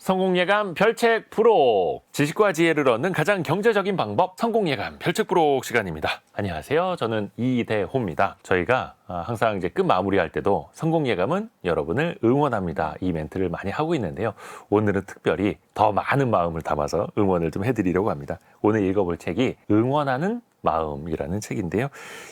성공예감 별책 부록! 지식과 지혜를 얻는 가장 경제적인 방법 성공예감 별책 부록 시간입니다. 안녕하세요. 저는 이대호입니다. 저희가 항상 이제 끝 마무리할 때도 성공예감은 여러분을 응원합니다. 이 멘트를 많이 하고 있는데요. 오늘은 특별히 더 많은 마음을 담아서 응원을 좀 해드리려고 합니다. 오늘 읽어볼 책이 응원하는 마음이라는 책인데요.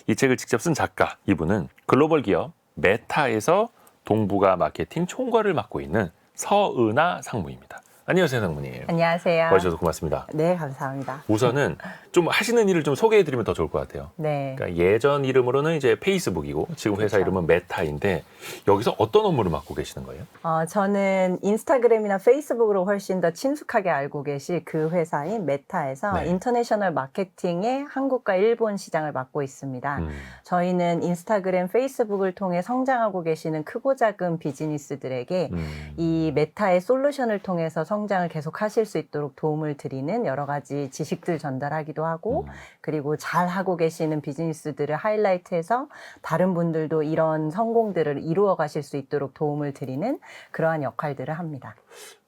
이 책을 직접 쓴 작가 이분은 글로벌 기업 메타에서 동북아 마케팅 총괄을 맡고 있는 서은아 상무입니다. 안녕하세요, 상무님. 안녕하세요. 와주셔서 고맙습니다. 네, 감사합니다. 우선은 좀 하시는 일을 좀 소개해드리면 더 좋을 것 같아요. 네. 그러니까 예전 이름으로는 이제 페이스북이고 지금 회사 그렇죠. 이름은 메타인데 여기서 어떤 업무를 맡고 계시는 거예요? 저는 인스타그램이나 페이스북으로 훨씬 더 친숙하게 알고 계실 그 회사인 메타에서 네. 인터내셔널 마케팅의 한국과 일본 시장을 맡고 있습니다. 저희는 인스타그램, 페이스북을 통해 성장하고 계시는 크고 작은 비즈니스들에게 이 메타의 솔루션을 통해서 성장을 계속 하실 수 있도록 도움을 드리는 여러 가지 지식들 전달하기도 하고 그리고 잘 하고 계시는 비즈니스들을 하이라이트해서 다른 분들도 이런 성공들을 이루어 가실 수 있도록 도움을 드리는 그러한 역할들을 합니다.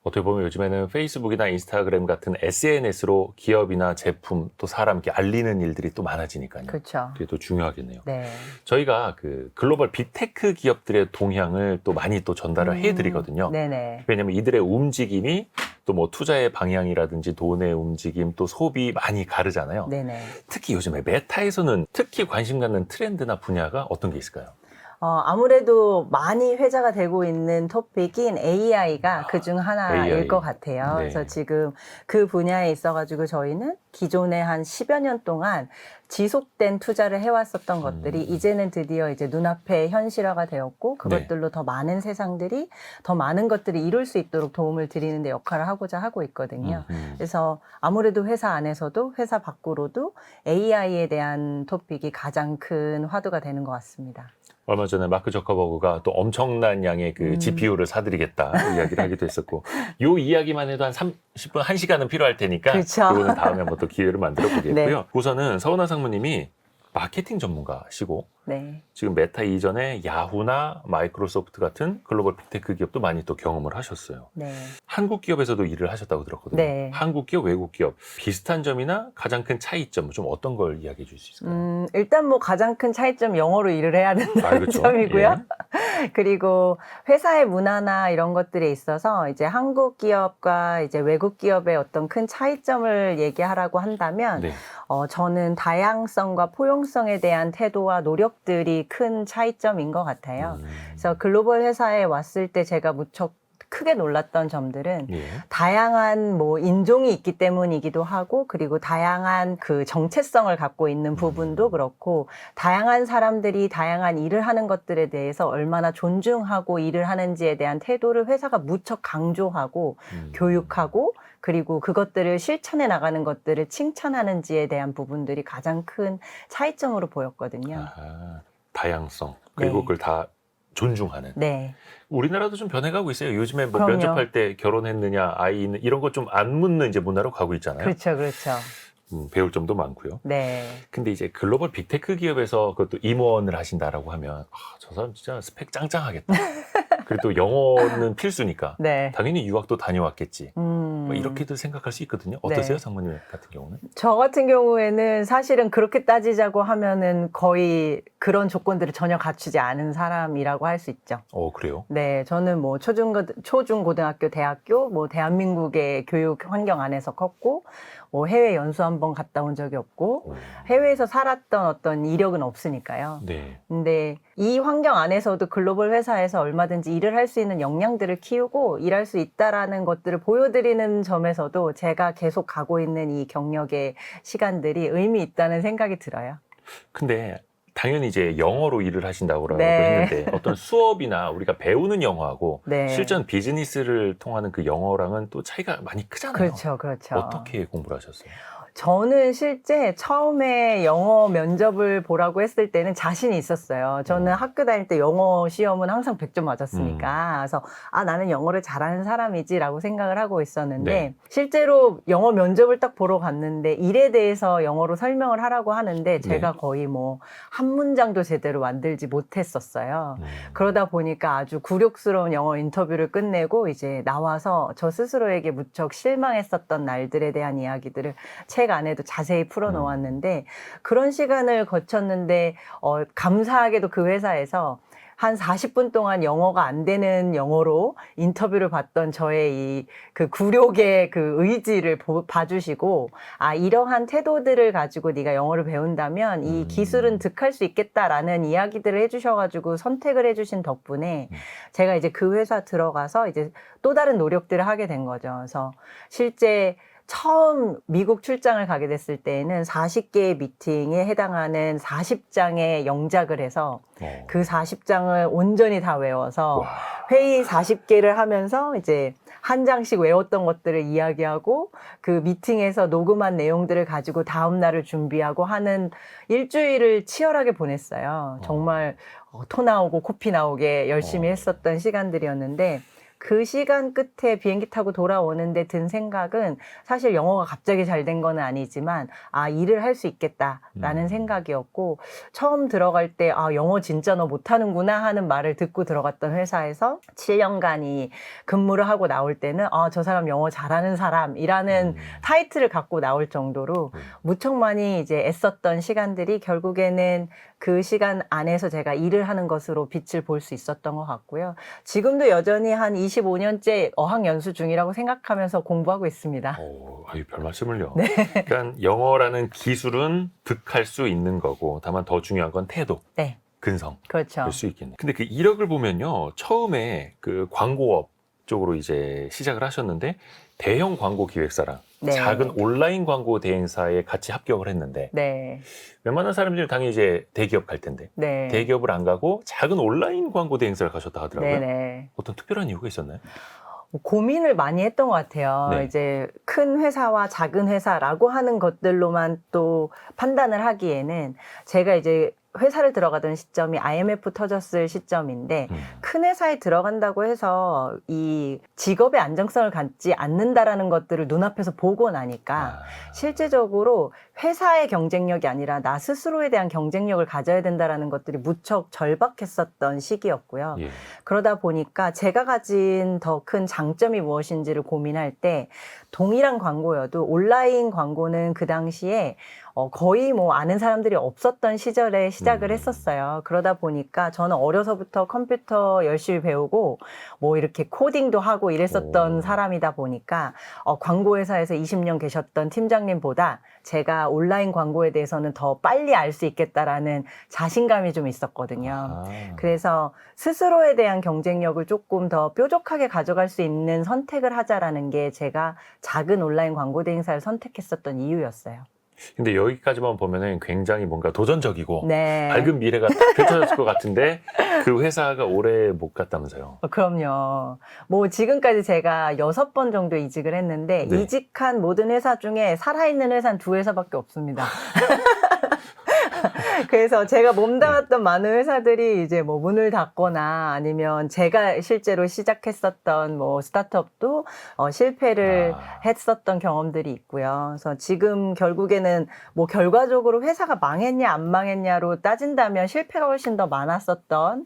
어떻게 보면 요즘에는 페이스북이나 인스타그램 같은 SNS로 기업이나 제품 또 사람 이렇게 알리는 일들이 또 많아지니까요. 그렇죠. 그게 또 중요하겠네요. 네. 저희가 그 글로벌 빅테크 기업들의 동향을 또 많이 또 전달을 해드리거든요. 네네. 왜냐하면 이들의 움직임이 또 뭐 투자의 방향이라든지 돈의 움직임 또 소비 많이 가르잖아요. 네네. 특히 요즘에 메타에서는 특히 관심 갖는 트렌드나 분야가 어떤 게 있을까요? 아무래도 많이 회자가 되고 있는 토픽인 AI가 그중 하나일 AI. 것 같아요. 네. 그래서 지금 그 분야에 있어가지고 저희는 기존에 한 10여 년 동안 지속된 투자를 해왔었던 것들이 이제는 드디어 이제 눈앞에 현실화가 되었고 그것들로 더 많은 세상들이 더 많은 것들이 이룰 수 있도록 도움을 드리는 데 역할을 하고자 하고 있거든요. 그래서 아무래도 회사 안에서도 회사 밖으로도 AI에 대한 토픽이 가장 큰 화두가 되는 것 같습니다. 얼마 전에 마크 저커버그가 또 엄청난 양의 그 GPU를 사드리겠다 이야기를 하기도 했었고 요 이야기만 해도 한 30분, 1시간은 필요할 테니까 그렇죠. 이거는 다음에 한번 또 기회를 만들어 보겠고요. 네. 우선은 서은아 상무님이 마케팅 전문가시고 네. 지금 메타 이전에 야후나 마이크로소프트 같은 글로벌 빅테크 기업도 많이 또 경험을 하셨어요. 네. 한국 기업에서도 일을 하셨다고 들었거든요. 네. 한국 기업, 외국 기업 비슷한 점이나 가장 큰 차이점 좀 어떤 걸 이야기해 줄 수 있을까요? 일단 뭐 가장 큰 차이점 영어로 일을 해야 된다는 그렇죠. 점이고요. 예. 그리고 회사의 문화나 이런 것들에 있어서 이제 한국 기업과 이제 외국 기업의 어떤 큰 차이점을 얘기하라고 한다면 네. 저는 다양성과 포용성에 대한 태도와 노력들이 큰 차이점인 것 같아요. 그래서 글로벌 회사에 왔을 때 제가 무척 크게 놀랐던 점들은 예. 다양한 뭐 인종이 있기 때문이기도 하고 그리고 다양한 그 정체성을 갖고 있는 부분도 그렇고 다양한 사람들이 다양한 일을 하는 것들에 대해서 얼마나 존중하고 일을 하는지에 대한 태도를 회사가 무척 강조하고 교육하고 그리고 그것들을 실천해 나가는 것들을 칭찬하는지에 대한 부분들이 가장 큰 차이점으로 보였거든요. 아하, 다양성 그리고 네. 그걸 다 존중하는. 네. 우리나라도 좀 변해가고 있어요. 요즘에 뭐 그럼요. 면접할 때 결혼했느냐, 아이 있는 이런 거 좀 안 묻는 이제 문화로 가고 있잖아요. 그렇죠, 그렇죠. 배울 점도 많고요. 네. 근데 이제 글로벌 빅테크 기업에서 그것도 임원을 하신다라고 하면 저 사람 진짜 스펙 짱짱하겠다. 그리고 또 영어는 필수니까 네. 당연히 유학도 다녀왔겠지. 뭐 이렇게들 생각할 수 있거든요. 어떠세요, 네. 상무님 같은 경우는? 저 같은 경우에는 사실은 그렇게 따지자고 하면은 거의 그런 조건들을 전혀 갖추지 않은 사람이라고 할 수 있죠. 그래요? 네, 저는 뭐 초중, 고등학교, 대학교, 뭐 대한민국의 교육 환경 안에서 컸고, 뭐 해외 연수 한번 갔다 온 적이 없고, 해외에서 살았던 어떤 이력은 없으니까요. 네. 근데 이 환경 안에서도 글로벌 회사에서 얼마든지 일을 할 수 있는 역량들을 키우고 일할 수 있다라는 것들을 보여드리는 점에서도 제가 계속 가고 있는 이 경력의 시간들이 의미 있다는 생각이 들어요. 근데 당연히 이제 영어로 일을 하신다고 네. 했는데 어떤 수업이나 우리가 배우는 영어하고 네. 실전 비즈니스를 통하는 그 영어랑은 또 차이가 많이 크잖아요. 그렇죠, 그렇죠. 어떻게 공부를 하셨어요? 저는 실제 처음에 영어 면접을 보라고 했을 때는 자신이 있었어요. 저는 학교 다닐 때 영어 시험은 항상 100점 맞았으니까. 그래서 나는 영어를 잘하는 사람이지라고 생각을 하고 있었는데 네. 실제로 영어 면접을 딱 보러 갔는데 일에 대해서 영어로 설명을 하라고 하는데 제가 네. 거의 뭐 한 문장도 제대로 만들지 못했었어요. 그러다 보니까 아주 굴욕스러운 영어 인터뷰를 끝내고 이제 나와서 저 스스로에게 무척 실망했었던 날들에 대한 이야기들을 책 안에도 자세히 풀어놓았는데 그런 시간을 거쳤는데 감사하게도 그 회사에서 한 40분 동안 영어가 안 되는 영어로 인터뷰를 받던 저의 이 그 굴욕의 그 의지를 봐주시고 이러한 태도들을 가지고 네가 영어를 배운다면 이 기술은 득할 수 있겠다라는 이야기들을 해주셔가지고 선택을 해주신 덕분에 제가 이제 그 회사 들어가서 이제 또 다른 노력들을 하게 된 거죠. 그래서 실제 처음 미국 출장을 가게 됐을 때에는 40개의 미팅에 해당하는 40장의 영작을 해서 그 40장을 온전히 다 외워서 회의 40개를 하면서 이제 한 장씩 외웠던 것들을 이야기하고 그 미팅에서 녹음한 내용들을 가지고 다음 날을 준비하고 하는 일주일을 치열하게 보냈어요. 정말 토 나오고 코피 나오게 열심히 했었던 시간들이었는데 그 시간 끝에 비행기 타고 돌아오는데 든 생각은 사실 영어가 갑자기 잘 된 건 아니지만 일을 할 수 있겠다라는 생각이었고 처음 들어갈 때 영어 진짜 너 못하는구나 하는 말을 듣고 들어갔던 회사에서 7년간이 근무를 하고 나올 때는 저 사람 영어 잘하는 사람이라는 타이틀을 갖고 나올 정도로 무척 많이 이제 애썼던 시간들이 결국에는 그 시간 안에서 제가 일을 하는 것으로 빛을 볼 수 있었던 것 같고요. 지금도 여전히 한 25년째 어학연수 중이라고 생각하면서 공부하고 있습니다. 별 말씀을요. 네. 그러니까 영어라는 기술은 득할 수 있는 거고 다만 더 중요한 건 태도. 네. 근성. 그렇죠. 될 수 있겠네요. 근데 그 이력을 보면요. 처음에 그 광고업 쪽으로 이제 시작을 하셨는데 대형 광고 기획사랑 네. 작은 온라인 광고 대행사에 같이 합격을 했는데 네. 웬만한 사람들은 당연히 이제 대기업 갈 텐데 네. 대기업을 안 가고 작은 온라인 광고 대행사를 가셨다 하더라고요. 네네. 어떤 특별한 이유가 있었나요? 고민을 많이 했던 것 같아요. 네. 이제 큰 회사와 작은 회사라고 하는 것들로만 또 판단을 하기에는 제가 이제 회사를 들어가던 시점이 IMF 터졌을 시점인데 큰 회사에 들어간다고 해서 이 직업의 안정성을 갖지 않는다라는 것들을 눈앞에서 보고 나니까 실제적으로 회사의 경쟁력이 아니라 나 스스로에 대한 경쟁력을 가져야 된다라는 것들이 무척 절박했었던 시기였고요. 예. 그러다 보니까 제가 가진 더 큰 장점이 무엇인지를 고민할 때 동일한 광고여도 온라인 광고는 그 당시에 거의 뭐 아는 사람들이 없었던 시절에 시작을 했었어요. 그러다 보니까 저는 어려서부터 컴퓨터 열심히 배우고 뭐 이렇게 코딩도 하고 이랬었던 사람이다 보니까 광고회사에서 20년 계셨던 팀장님보다 제가 온라인 광고에 대해서는 더 빨리 알 수 있겠다라는 자신감이 좀 있었거든요. 그래서 스스로에 대한 경쟁력을 조금 더 뾰족하게 가져갈 수 있는 선택을 하자라는 게 제가 작은 온라인 광고 대행사를 선택했었던 이유였어요. 근데 여기까지만 보면은 굉장히 뭔가 도전적이고 네. 밝은 미래가 딱 펼쳐졌을 것 같은데 그 회사가 오래 못 갔다면서요? 그럼요. 뭐 지금까지 제가 6번 정도 이직을 했는데 네. 이직한 모든 회사 중에 살아있는 회사는 2회사밖에 없습니다. 그래서 제가 몸담았던 많은 회사들이 이제 뭐 문을 닫거나 아니면 제가 실제로 시작했었던 뭐 스타트업도 실패를 했었던 경험들이 있고요. 그래서 지금 결국에는 뭐 결과적으로 회사가 망했냐 안 망했냐로 따진다면 실패가 훨씬 더 많았었던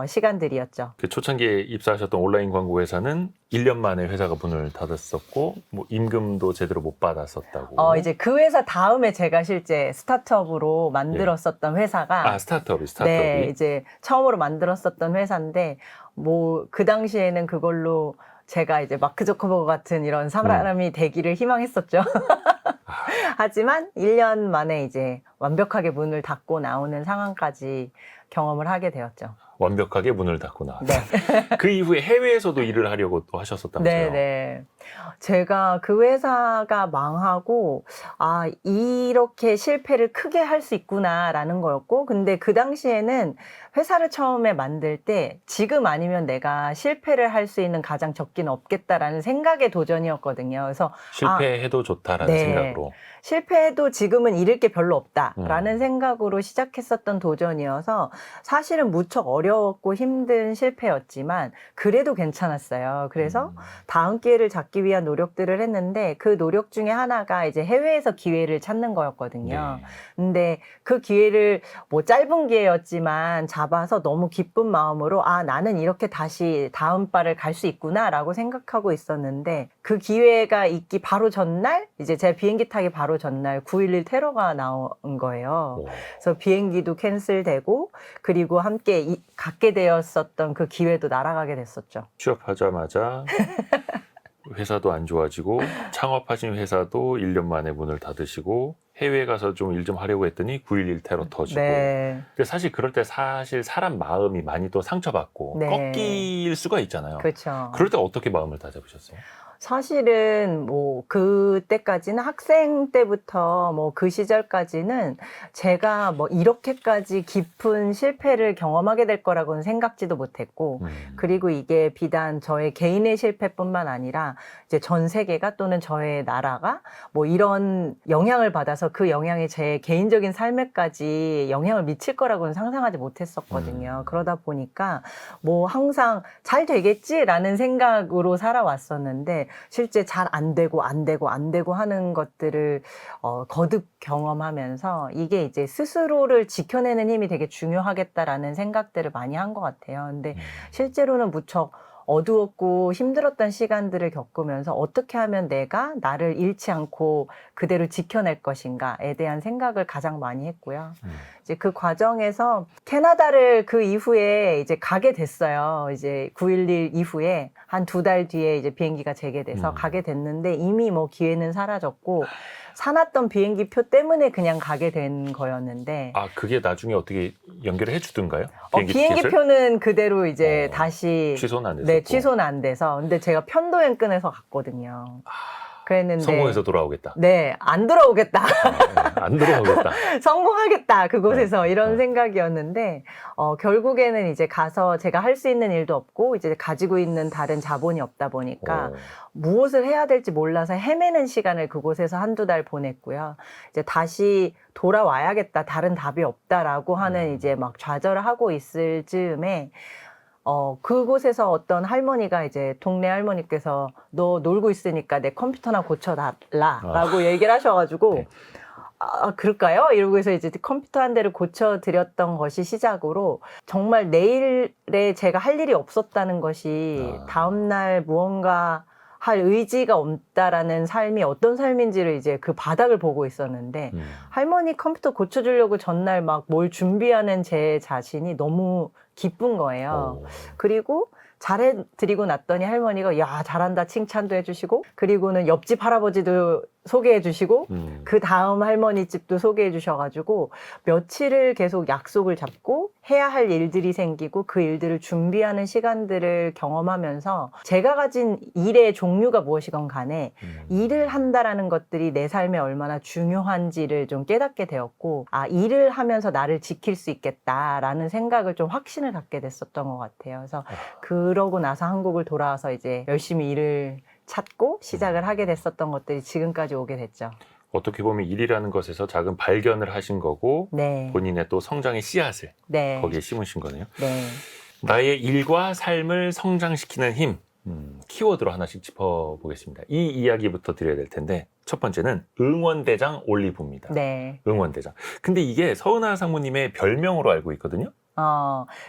시간들이었죠. 그 초창기에 입사하셨던 온라인 광고 회사는 1년 만에 회사가 문을 닫았었고 뭐 임금도 제대로 못 받았었다고. 이제 그 회사 다음에 제가 실제 스타트업으로 만들었었던 회사가 스타트업이. 네, 이제 처음으로 만들었었던 회사인데 뭐 그 당시에는 그걸로 제가 이제 마크 저커버그 같은 이런 사람이 되기를 희망했었죠. 하지만 1년 만에 이제 완벽하게 문을 닫고 나오는 상황까지 경험을 하게 되었죠. 완벽하게 문을 닫고 나왔다. 네. 그 이후에 해외에서도 일을 하려고 또 하셨었다면서요? 네네. 제가 그 회사가 망하고 이렇게 실패를 크게 할 수 있구나라는 거였고 근데 그 당시에는 회사를 처음에 만들 때 지금 아니면 내가 실패를 할 수 있는 가장 적기는 없겠다라는 생각의 도전이었거든요. 그래서 실패해도 좋다라는 네. 생각으로. 실패해도 지금은 잃을 게 별로 없다. 해보자라는 생각으로 시작했었던 도전이어서 사실은 무척 어려웠고 힘든 실패였지만 그래도 괜찮았어요. 그래서 다음 기회를 잡기 위한 노력들을 했는데 그 노력 중에 하나가 이제 해외에서 기회를 찾는 거였거든요. 네. 근데 그 기회를 뭐 짧은 기회였지만 잡아서 너무 기쁜 마음으로 아, 나는 이렇게 다시 다음 바를 갈 수 있구나라고 생각하고 있었는데 그 기회가 있기 바로 전날 이제 제 비행기 타기 바로 전날 9.11 테러가 나온 거예요. 오. 그래서 비행기도 캔슬되고 그리고 함께 갖게 되었었던 그 기회도 날아가게 됐었죠. 취업하자마자 회사도 안 좋아지고 창업하신 회사도 1년 만에 문을 닫으시고 해외에 가서 좀 일 좀 하려고 했더니 9.11 테러 터지고. 네. 근데 사실 그럴 때 사실 사람 마음이 많이 또 상처받고 네. 꺾일 수가 있잖아요. 그렇죠. 그럴 때 어떻게 마음을 다잡으셨어요? 사실은 뭐 그때까지는 학생 때부터 뭐 그 시절까지는 제가 뭐 이렇게까지 깊은 실패를 경험하게 될 거라고는 생각지도 못했고 그리고 이게 비단 저의 개인의 실패뿐만 아니라 이제 전 세계가 또는 저의 나라가 뭐 이런 영향을 받아서 그 영향이 제 개인적인 삶에까지 영향을 미칠 거라고는 상상하지 못했었거든요. 그러다 보니까 뭐 항상 잘 되겠지라는 생각으로 살아왔었는데 실제 잘 안 되고 하는 것들을 거듭 경험하면서 이게 이제 스스로를 지켜내는 힘이 되게 중요하겠다라는 생각들을 많이 한 것 같아요. 근데 실제로는 무척 어두웠고 힘들었던 시간들을 겪으면서 어떻게 하면 내가 나를 잃지 않고 그대로 지켜낼 것인가에 대한 생각을 가장 많이 했고요. 이제 그 과정에서 캐나다를 그 이후에 이제 가게 됐어요. 이제 9.11 이후에 한 2달 뒤에 이제 비행기가 재개돼서 가게 됐는데 이미 뭐 기회는 사라졌고 사놨던 비행기 표 때문에 그냥 가게 된 거였는데 아, 그게 나중에 어떻게 연결을 해주던가요? 비행기 표는 그대로 이제 다시 취소는 안 됐었고. 네, 취소는 안 돼서. 근데 제가 편도행 끊어서 갔거든요. 그랬는데 성공해서 돌아오겠다. 네, 안 돌아오겠다. 안 돌아오겠다. 성공하겠다. 그곳에서 이런 네. 생각이었는데 결국에는 이제 가서 제가 할 수 있는 일도 없고 이제 가지고 있는 다른 자본이 없다 보니까 무엇을 해야 될지 몰라서 헤매는 시간을 그곳에서 한두 달 보냈고요. 이제 다시 돌아와야겠다. 다른 답이 없다라고 하는 이제 막 좌절을 하고 있을 즈음에 그곳에서 어떤 할머니가 이제 동네 할머니께서 너 놀고 있으니까 내 컴퓨터나 고쳐달라라고 얘기를 하셔가지고 네. 아, 그럴까요? 이러고 해서 이제 컴퓨터 한 대를 고쳐드렸던 것이 시작으로 정말 내일에 제가 할 일이 없었다는 것이 다음날 무언가 할 의지가 없다라는 삶이 어떤 삶인지를 이제 그 바닥을 보고 있었는데 할머니 컴퓨터 고쳐주려고 전날 막 뭘 준비하는 제 자신이 너무 기쁜 거예요. 그리고 잘해드리고 났더니 할머니가 야 잘한다 칭찬도 해주시고 그리고는 옆집 할아버지도 소개해주시고 그 다음 할머니 집도 소개해주셔가지고 며칠을 계속 약속을 잡고 해야 할 일들이 생기고 그 일들을 준비하는 시간들을 경험하면서 제가 가진 일의 종류가 무엇이건 간에 일을 한다라는 것들이 내 삶에 얼마나 중요한지를 좀 깨닫게 되었고 아 일을 하면서 나를 지킬 수 있겠다라는 생각을 좀 확신을 갖게 됐었던 것 같아요. 그래서 그러고 나서 한국을 돌아와서 이제 열심히 일을 찾고 시작을 하게 됐었던 것들이 지금까지 오게 됐죠. 어떻게 보면 일이라는 것에서 작은 발견을 하신 거고 네. 본인의 또 성장의 씨앗을 네. 거기에 심으신 거네요. 네. 나의 일과 삶을 성장시키는 힘, 키워드로 하나씩 짚어보겠습니다. 이 이야기부터 드려야 될 텐데 첫 번째는 응원대장 올리브입니다. 네. 응원대장. 근데 이게 서은하 상무님의 별명으로 알고 있거든요.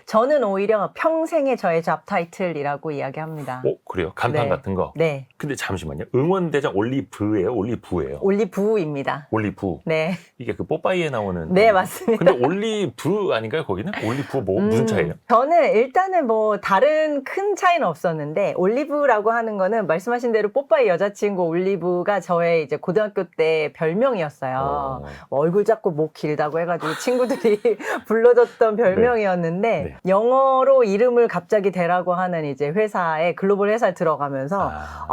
저는 오히려 평생의 저의 잡 타이틀이라고 이야기합니다. 그래요? 간판 네. 같은 거? 네. 근데 잠시만요. 응원대장 올리브예요? 올리브예요? 올리브입니다. 올리브. 네. 이게 그 뽀빠이에 나오는. 네, 맞습니다. 근데 올리브 아닌가요, 거기는? 올리브 무슨 차이예요? 저는 일단은 뭐 다른 큰 차이는 없었는데 올리브라고 하는 거는 말씀하신 대로 뽀빠이 여자친구 올리브가 저의 이제 고등학교 때 별명이었어요. 뭐 얼굴 작고 목 길다고 해가지고 친구들이 불러줬던 별명이 명이었는데 네. 영어로 이름을 갑자기 대라고 하는 이제 회사에 글로벌 회사에 들어가면서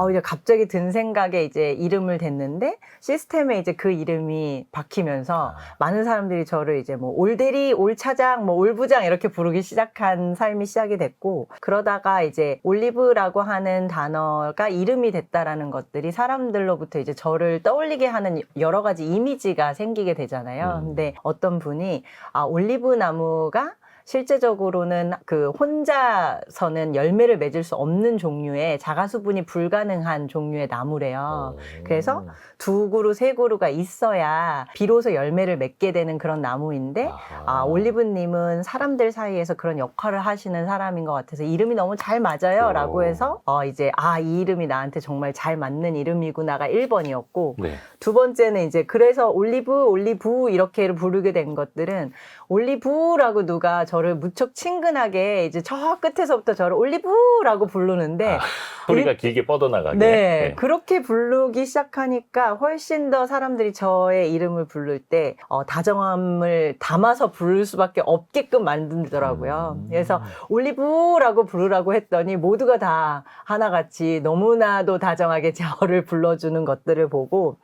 이제 갑자기 든 생각에 이제 이름을 댔는데 시스템에 이제 그 이름이 박히면서 많은 사람들이 저를 이제 뭐 올대리, 올차장, 뭐 올부장 이렇게 부르기 시작한 삶이 시작이 됐고 그러다가 이제 올리브라고 하는 단어가 이름이 됐다라는 것들이 사람들로부터 이제 저를 떠올리게 하는 여러 가지 이미지가 생기게 되잖아요. 근데 어떤 분이 올리브 나무가 실제적으로는 그 혼자서는 열매를 맺을 수 없는 종류의 자가수분이 불가능한 종류의 나무래요. 그래서 2그루, 3그루가 있어야 비로소 열매를 맺게 되는 그런 나무인데 올리브님은 사람들 사이에서 그런 역할을 하시는 사람인 것 같아서 이름이 너무 잘 맞아요 라고 해서 이제 이 이름이 나한테 정말 잘 맞는 이름이구나가 1번이었고 네. 두 번째는 이제 그래서 올리브 이렇게 부르게 된 것들은 올리브라고 누가 저를 무척 친근하게 이제 저 끝에서부터 저를 올리브라고 부르는데 소리가 길게 뻗어나가게. 네, 그렇게 부르기 시작하니까 훨씬 더 사람들이 저의 이름을 부를 때 다정함을 담아서 부를 수밖에 없게끔 만들더라고요. 그래서 올리브라고 부르라고 했더니 모두가 다 하나같이 너무나도 다정하게 저를 불러주는 것들을 보고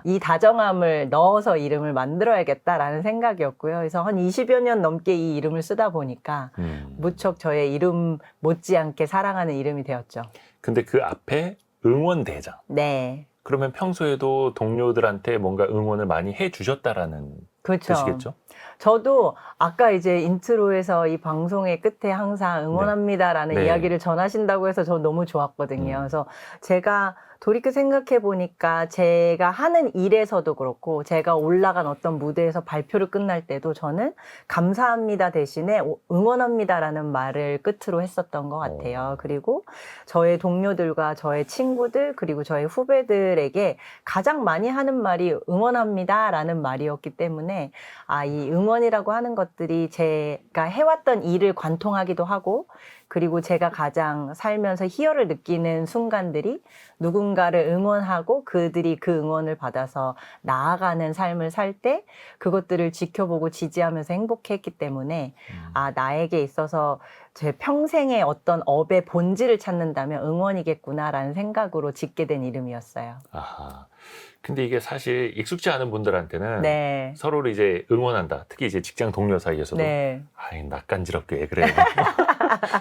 이 다정함을 넣어서 이름을 만들어야겠다라는 생각이었고요. 그래서 한 20여 년 넘게 이 이름을 쓰다 보니까 무척 저의 이름 못지않게 사랑하는 이름이 되었죠. 근데 그 앞에 응원대장. 네. 그러면 평소에도 동료들한테 뭔가 응원을 많이 해주셨다라는 그렇죠. 뜻이겠죠? 저도 아까 이제 인트로에서 이 방송의 끝에 항상 응원합니다라는 네. 이야기를 전하신다고 해서 저 너무 좋았거든요. 그래서 제가 돌이켜 생각해 보니까 제가 하는 일에서도 그렇고 제가 올라간 어떤 무대에서 발표를 끝날 때도 저는 감사합니다 대신에 응원합니다라는 말을 끝으로 했었던 것 같아요. 그리고 저의 동료들과 저의 친구들 그리고 저의 후배들에게 가장 많이 하는 말이 응원합니다라는 말이었기 때문에 이 응원이라고 하는 것들이 제가 해왔던 일을 관통하기도 하고 그리고 제가 가장 살면서 희열을 느끼는 순간들이 누군가를 응원하고 그들이 그 응원을 받아서 나아가는 삶을 살 때 그것들을 지켜보고 지지하면서 행복했기 때문에 나에게 있어서 제 평생의 어떤 업의 본질을 찾는다면 응원이겠구나라는 생각으로 짓게 된 이름이었어요. 아하. 근데 이게 사실 익숙지 않은 분들한테는 네. 서로를 이제 응원한다. 특히 이제 직장 동료 사이에서도 네. 낯간지럽게 왜 그래.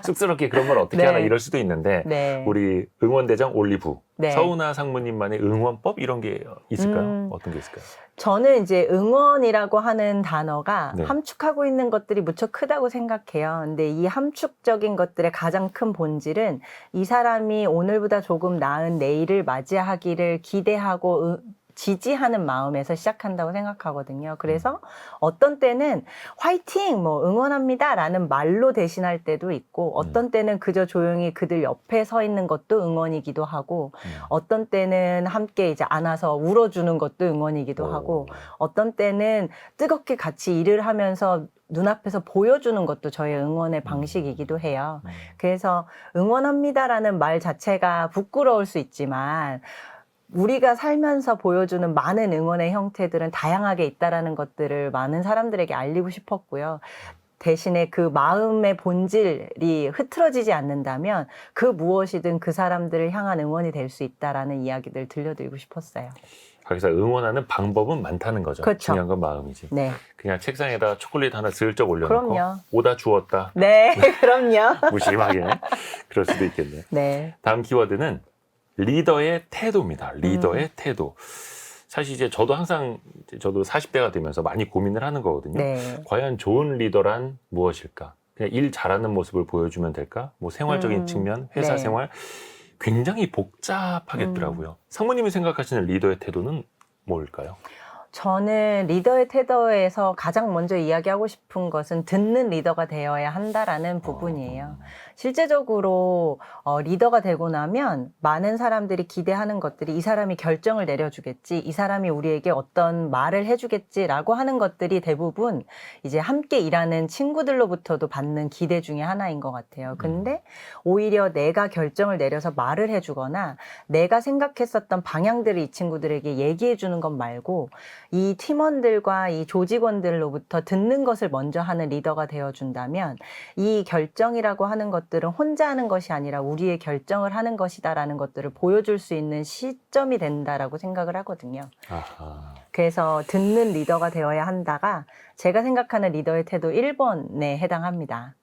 쑥스럽게 그런 걸 어떻게 네. 하나 이럴 수도 있는데 네. 우리 응원대장 올리브 네. 서우나 상무님만의 응원법 이런 게 있을까요? 어떤 게 있을까요? 저는 이제 응원이라고 하는 단어가 네. 함축하고 있는 것들이 무척 크다고 생각해요. 근데 이 함축적인 것들의 가장 큰 본질은 이 사람이 오늘보다 조금 나은 내일을 맞이하기를 기대하고 지지하는 마음에서 시작한다고 생각하거든요. 그래서 어떤 때는 화이팅! 뭐 응원합니다! 라는 말로 대신할 때도 있고 어떤 때는 그저 조용히 그들 옆에 서 있는 것도 응원이기도 하고 어떤 때는 함께 이제 안아서 울어주는 것도 응원이기도 하고 어떤 때는 뜨겁게 같이 일을 하면서 눈앞에서 보여주는 것도 저의 응원의 방식이기도 해요. 그래서 응원합니다라는 말 자체가 부끄러울 수 있지만 우리가 살면서 보여주는 많은 응원의 형태들은 다양하게 있다라는 것들을 많은 사람들에게 알리고 싶었고요. 대신에 그 마음의 본질이 흐트러지지 않는다면 그 무엇이든 그 사람들을 향한 응원이 될 수 있다라는 이야기들 들려드리고 싶었어요. 거기서 응원하는 방법은 많다는 거죠. 그렇죠. 중요한 건 마음이지. 네. 그냥 책상에다 초콜릿 하나 슬쩍 올려놓고 그럼요. 오다 주웠다. 네, 그럼요. 무심하게. 그럴 수도 있겠네요. 네. 다음 키워드는 리더의 태도입니다. 리더의 태도. 사실 이제 저도 항상 저도 40대가 되면서 많이 고민을 하는 거거든요. 네. 과연 좋은 리더란 무엇일까? 그냥 일 잘하는 모습을 보여주면 될까? 뭐 생활적인 측면, 회사 네. 생활 굉장히 복잡하겠더라고요. 상무님이 생각하시는 리더의 태도는 뭘까요? 저는 리더의 태도에서 가장 먼저 이야기하고 싶은 것은 듣는 리더가 되어야 한다라는 부분이에요. 실제적으로 리더가 되고 나면 많은 사람들이 기대하는 것들이 이 사람이 결정을 내려주겠지, 이 사람이 우리에게 어떤 말을 해주겠지라고 하는 것들이 대부분 이제 함께 일하는 친구들로부터도 받는 기대 중에 하나인 것 같아요. 근데 오히려 내가 결정을 내려서 말을 해주거나 내가 생각했었던 방향들을 이 친구들에게 얘기해 주는 것 말고 이 팀원들과 이 조직원들로부터 듣는 것을 먼저 하는 리더가 되어준다면 이 결정이라고 하는 것들은 혼자 하는 것이 아니라 우리의 결정을 하는 것이다라는 것들을 보여줄 수 있는 시점이 된다라고 생각을 하거든요. 아하. 그래서 듣는 리더가 되어야 한다가 제가 생각하는 리더의 태도 1번에 해당합니다.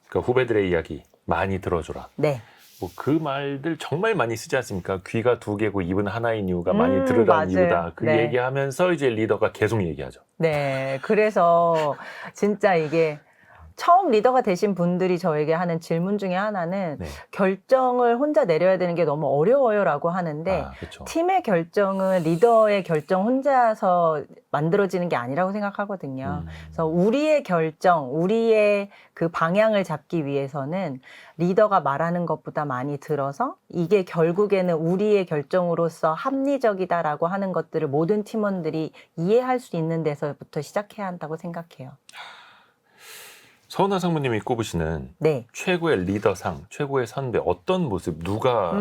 그러니까 후배들의 이야기 많이 들어줘라. 네. 뭐 그 말들 정말 많이 쓰지 않습니까? 귀가 두 개고 입은 하나인 이유가 많이 들으라는 맞아요. 이유다. 그 네. 얘기하면서 이제 리더가 계속 얘기하죠. 네. 그래서 진짜 이게 처음 리더가 되신 분들이 저에게 하는 질문 중에 하나는 네. 결정을 혼자 내려야 되는 게 너무 어려워요라고 하는데 그렇죠. 팀의 결정은 리더의 결정 혼자서 만들어지는 게 아니라고 생각하거든요. 그래서 우리의 결정, 우리의 그 방향을 잡기 위해서는 리더가 말하는 것보다 많이 들어서 이게 결국에는 우리의 결정으로서 합리적이다라고 하는 것들을 모든 팀원들이 이해할 수 있는 데서부터 시작해야 한다고 생각해요. 서은아 상무님이 꼽으시는 네. 최고의 리더상, 최고의 선배 어떤 모습 누가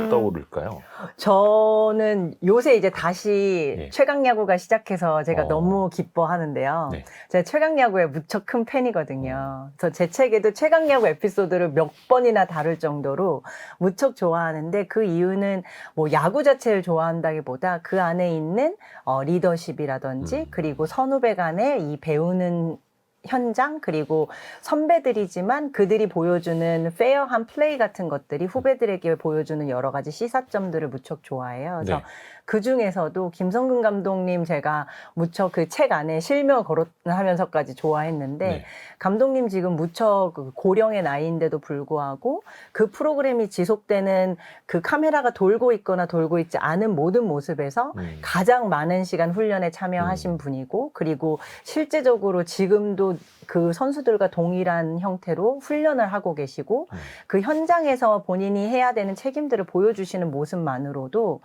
떠오를까요? 저는 요새 이제 다시 예. 최강야구가 시작해서 제가 너무 기뻐하는데요. 네. 제가 최강야구의 무척 큰 팬이거든요. 그래서 제 책에도 최강야구 에피소드를 몇 번이나 다룰 정도로 무척 좋아하는데 그 이유는 뭐 야구 자체를 좋아한다기보다 그 안에 있는 리더십이라든지 그리고 선후배 간의 이 배우는 현장 그리고 선배들이지만 그들이 보여주는 페어한 플레이 같은 것들이 후배들에게 보여주는 여러 가지 시사점들을 무척 좋아해요. 그래서 네. 그 중에서도 김성근 감독님 제가 무척 그 책 안에 실명 거론하면서까지 좋아했는데 네. 감독님 지금 무척 고령의 나이인데도 불구하고 그 프로그램이 지속되는 그 카메라가 돌고 있거나 돌고 있지 않은 모든 모습에서 가장 많은 시간 훈련에 참여하신 분이고 그리고 실제적으로 지금도 그 선수들과 동일한 형태로 훈련을 하고 계시고 그 현장에서 본인이 해야 되는 책임들을 보여주시는 모습만으로도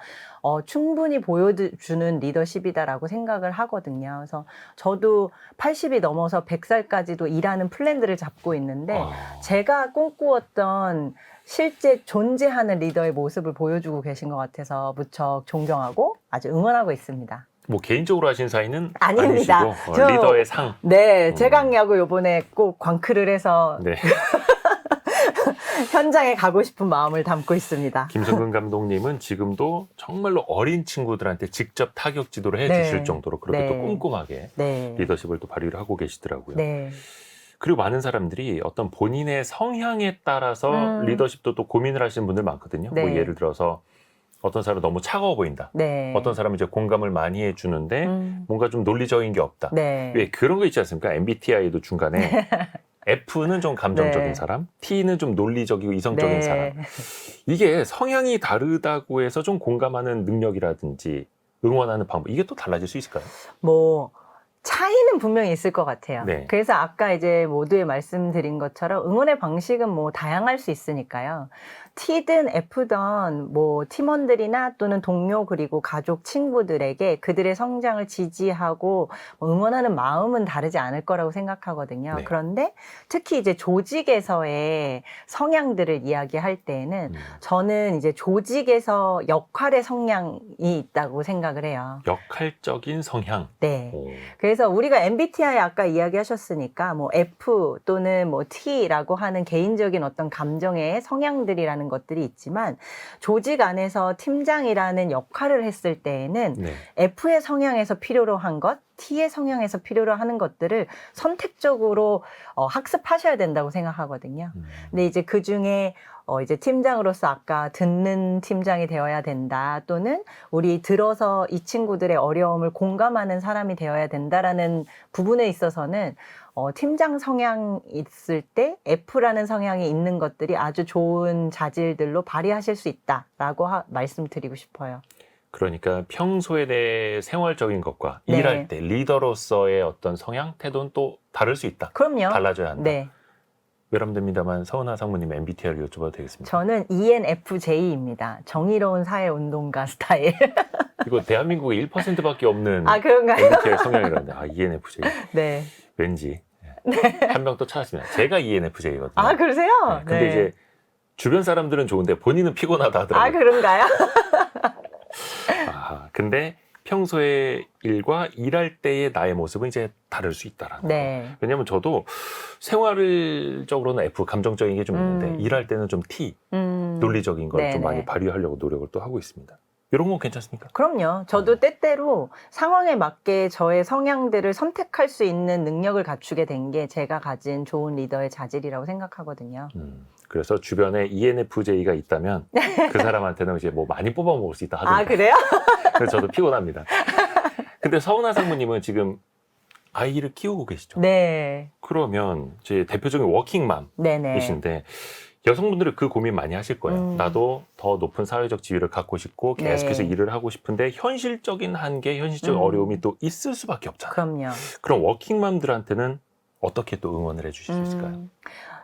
충분히 보여주는 리더십이다라고 생각을 하거든요. 그래서 저도 80이 넘어서 100살까지도 일하는 플랜들을 잡고 있는데 제가 꿈꾸었던 실제 존재하는 리더의 모습을 보여주고 계신 것 같아서 무척 존경하고 아주 응원하고 있습니다. 뭐 개인적으로 하신 사이는 아닙니다. 아니시고 리더의 상. 네, 최강야구 요번에 꼭 광크를 해서 네. 현장에 가고 싶은 마음을 담고 있습니다. 김성근 감독님은 지금도 정말로 어린 친구들한테 직접 타격 지도를 해주실 네. 정도로 그렇게 네. 또 꼼꼼하게 네. 리더십을 또 발휘를 하고 계시더라고요. 네. 그리고 많은 사람들이 어떤 본인의 성향에 따라서 리더십도 또 고민을 하시는 분들 많거든요. 네. 뭐 예를 들어서 어떤 사람은 너무 차가워 보인다. 네. 어떤 사람은 이제 공감을 많이 해주는데 뭔가 좀 논리적인 게 없다. 네. 왜 그런 거 있지 않습니까? MBTI도 중간에 F는 좀 감정적인 네. 사람, T는 좀 논리적이고 이성적인 네. 사람. 이게 성향이 다르다고 해서 좀 공감하는 능력이라든지 응원하는 방법 이게 또 달라질 수 있을까요? 뭐 차이는 분명히 있을 것 같아요. 네. 그래서 아까 이제 모두에 말씀드린 것처럼 응원의 방식은 뭐 다양할 수 있으니까요. T든 F든 뭐 팀원들이나 또는 동료 그리고 가족, 친구들에게 그들의 성장을 지지하고 응원하는 마음은 다르지 않을 거라고 생각하거든요. 네. 그런데 특히 이제 조직에서의 성향들을 이야기할 때에는 저는 이제 조직에서 역할의 성향이 있다고 생각을 해요. 역할적인 성향. 네. 오. 그래서 우리가 MBTI 아까 이야기하셨으니까 뭐 F 또는 뭐 T라고 하는 개인적인 어떤 감정의 성향들이라는 것들이 있지만 조직 안에서 팀장이라는 역할을 했을 때에는 네. F의 성향에서 필요로 한 것, T의 성향에서 필요로 하는 것들을 선택적으로 학습하셔야 된다고 생각하거든요. 근데 이제 그 중에 이제 팀장으로서 아까 듣는 팀장이 되어야 된다 또는 우리 들어서 이 친구들의 어려움을 공감하는 사람이 되어야 된다라는 부분에 있어서는 팀장 성향 있을 때 F라는 성향이 있는 것들이 아주 좋은 자질들로 발휘하실 수 있다라고 말씀드리고 싶어요. 그러니까 평소에 내 생활적인 것과 네. 일할 때 리더로서의 어떤 성향, 태도는 또 다를 수 있다. 그럼요. 달라져야 한다. 네. 외람됩니다만 서은아 상무님 MBTI를 여쭤봐도 되겠습니까? 저는 ENFJ입니다. 정의로운 사회운동가 스타일. 이거 대한민국에 1%밖에 없는 아, 그런가요? MBTI 성향이라는데 ENFJ. 네. 왠지 한 명 또 찾았습니다. 제가 ENFJ거든요. 아, 그러세요? 네. 근데 네. 이제 주변 사람들은 좋은데 본인은 피곤하다 하더라고요. 아, 그런가요? 근데 평소의 일과 일할 때의 나의 모습은 이제 다를 수 있다라는 네. 거. 왜냐하면 저도 생활적으로는 F, 감정적인 게 좀 있는데 일할 때는 좀 T, 논리적인 걸 좀 네네. 많이 발휘하려고 노력을 또 하고 있습니다. 이런 건 괜찮습니까? 그럼요. 저도 때때로 상황에 맞게 저의 성향들을 선택할 수 있는 능력을 갖추게 된 게 제가 가진 좋은 리더의 자질이라고 생각하거든요. 그래서 주변에 ENFJ가 있다면 그 사람한테는 이제 뭐 많이 뽑아 먹을 수 있다 하던데. 아, 그래요? 그래서 저도 피곤합니다. 근데 서은아 상무님은 지금 아이를 키우고 계시죠? 네. 그러면 제 대표적인 워킹맘이신데 네네. 여성분들은 그 고민 많이 하실 거예요. 나도 더 높은 사회적 지위를 갖고 싶고 계속해서 네. 일을 하고 싶은데 현실적인 한계, 현실적 어려움이 또 있을 수밖에 없잖아요. 그럼요. 그럼 워킹맘들한테는 어떻게 또 응원을 해주실 수 있을까요?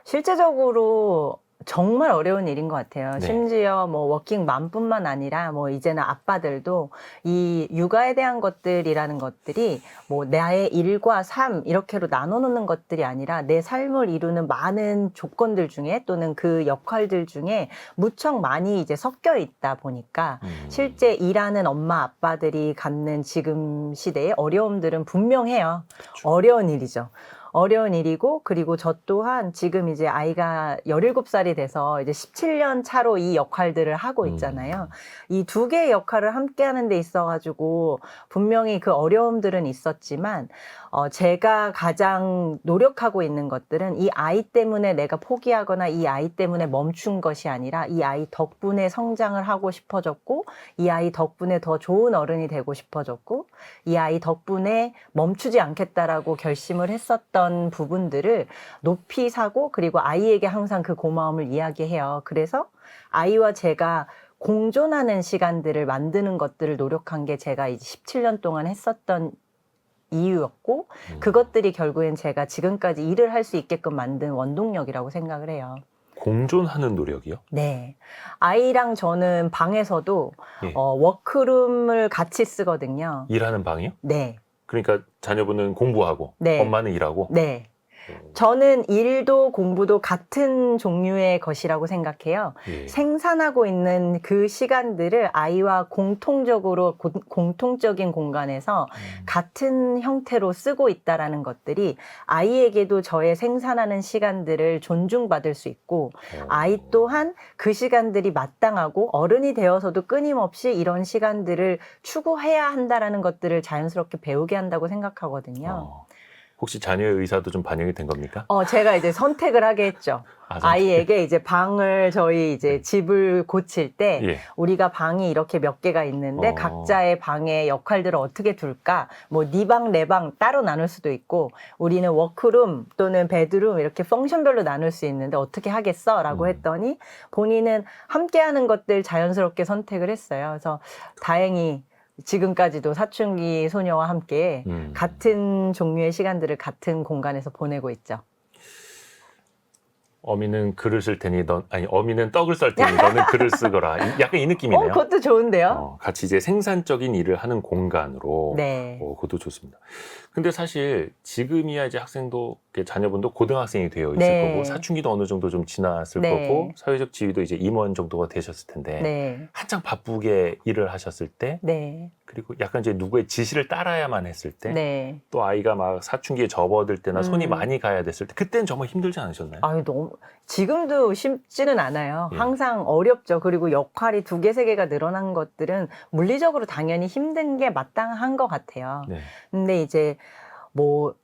실제적으로 정말 어려운 일인 것 같아요. 네. 심지어 뭐 워킹맘뿐만 아니라 뭐 이제는 아빠들도 이 육아에 대한 것들이라는 것들이 뭐 나의 일과 삶 이렇게로 나눠놓는 것들이 아니라 내 삶을 이루는 많은 조건들 중에 또는 그 역할들 중에 무척 많이 이제 섞여 있다 보니까 실제 일하는 엄마 아빠들이 갖는 지금 시대의 어려움들은 분명해요. 그렇죠. 어려운 일이죠. 어려운 일이고, 그리고 저 또한 지금 이제 아이가 17살이 돼서 이제 17년 차로 이 역할들을 하고 있잖아요. 이 두 개의 역할을 함께 하는 데 있어가지고 분명히 그 어려움들은 있었지만, 제가 가장 노력하고 있는 것들은 이 아이 때문에 내가 포기하거나 이 아이 때문에 멈춘 것이 아니라 이 아이 덕분에 성장을 하고 싶어졌고, 이 아이 덕분에 더 좋은 어른이 되고 싶어졌고, 이 아이 덕분에 멈추지 않겠다라고 결심을 했었던 부분들을 높이 사고, 그리고 아이에게 항상 그 고마움을 이야기해요. 그래서 아이와 제가 공존하는 시간들을 만드는 것들을 노력한 게 제가 이제 17년 동안 했었던 이유였고, 그것들이 결국엔 제가 지금까지 일을 할 수 있게끔 만든 원동력이라고 생각을 해요. 공존하는 노력이요? 네. 아이랑 저는 방에서도 예. 워크룸을 같이 쓰거든요. 일하는 방이요? 네. 그러니까 자녀분은 공부하고 네. 엄마는 일하고? 네. 저는 일도 공부도 같은 종류의 것이라고 생각해요. 예. 생산하고 있는 그 시간들을 아이와 공통적으로 공통적인 공간에서 같은 형태로 쓰고 있다라는 것들이 아이에게도 저의 생산하는 시간들을 존중받을 수 있고, 아이 또한 그 시간들이 마땅하고 어른이 되어서도 끊임없이 이런 시간들을 추구해야 한다라는 것들을 자연스럽게 배우게 한다고 생각하거든요. 혹시 자녀의 의사도 좀 반영이 된 겁니까? 제가 이제 선택을 하게 했죠. 아이에게 이제 방을 저희 이제 집을 고칠 때 예. 우리가 방이 이렇게 몇 개가 있는데 각자의 방의 역할들을 어떻게 둘까? 뭐 네 방, 내 방 따로 나눌 수도 있고, 우리는 워크룸 또는 베드룸 이렇게 펑션별로 나눌 수 있는데 어떻게 하겠어? 라고 했더니 본인은 함께하는 것들 자연스럽게 선택을 했어요. 그래서 다행히 지금까지도 사춘기 소녀와 함께 같은 종류의 시간들을 같은 공간에서 보내고 있죠. 어미는 글을 쓸 테니 어미는 떡을 썰 테니 너는 글을 쓰거라. 약간 이 느낌이네요. 그것도 좋은데요? 같이 이제 생산적인 일을 하는 공간으로. 네. 그것도 좋습니다. 근데 사실 지금이야 이제 학생도 자녀분도 고등학생이 되어 있을 네. 거고 사춘기도 어느 정도 좀 지났을 네. 거고 사회적 지위도 이제 임원 정도가 되셨을 텐데 네. 한창 바쁘게 일을 하셨을 때 네. 그리고 약간 이제 누구의 지시를 따라야만 했을 때 네. 또 아이가 막 사춘기에 접어들 때나 손이 많이 가야 됐을 때 그때는 정말 힘들지 않으셨나요? 아유, 지금도 쉽지는 않아요. 예. 항상 어렵죠. 그리고 역할이 2개, 3개가 늘어난 것들은 물리적으로 당연히 힘든 게 마땅한 것 같아요. 네. 근데 이제 뭐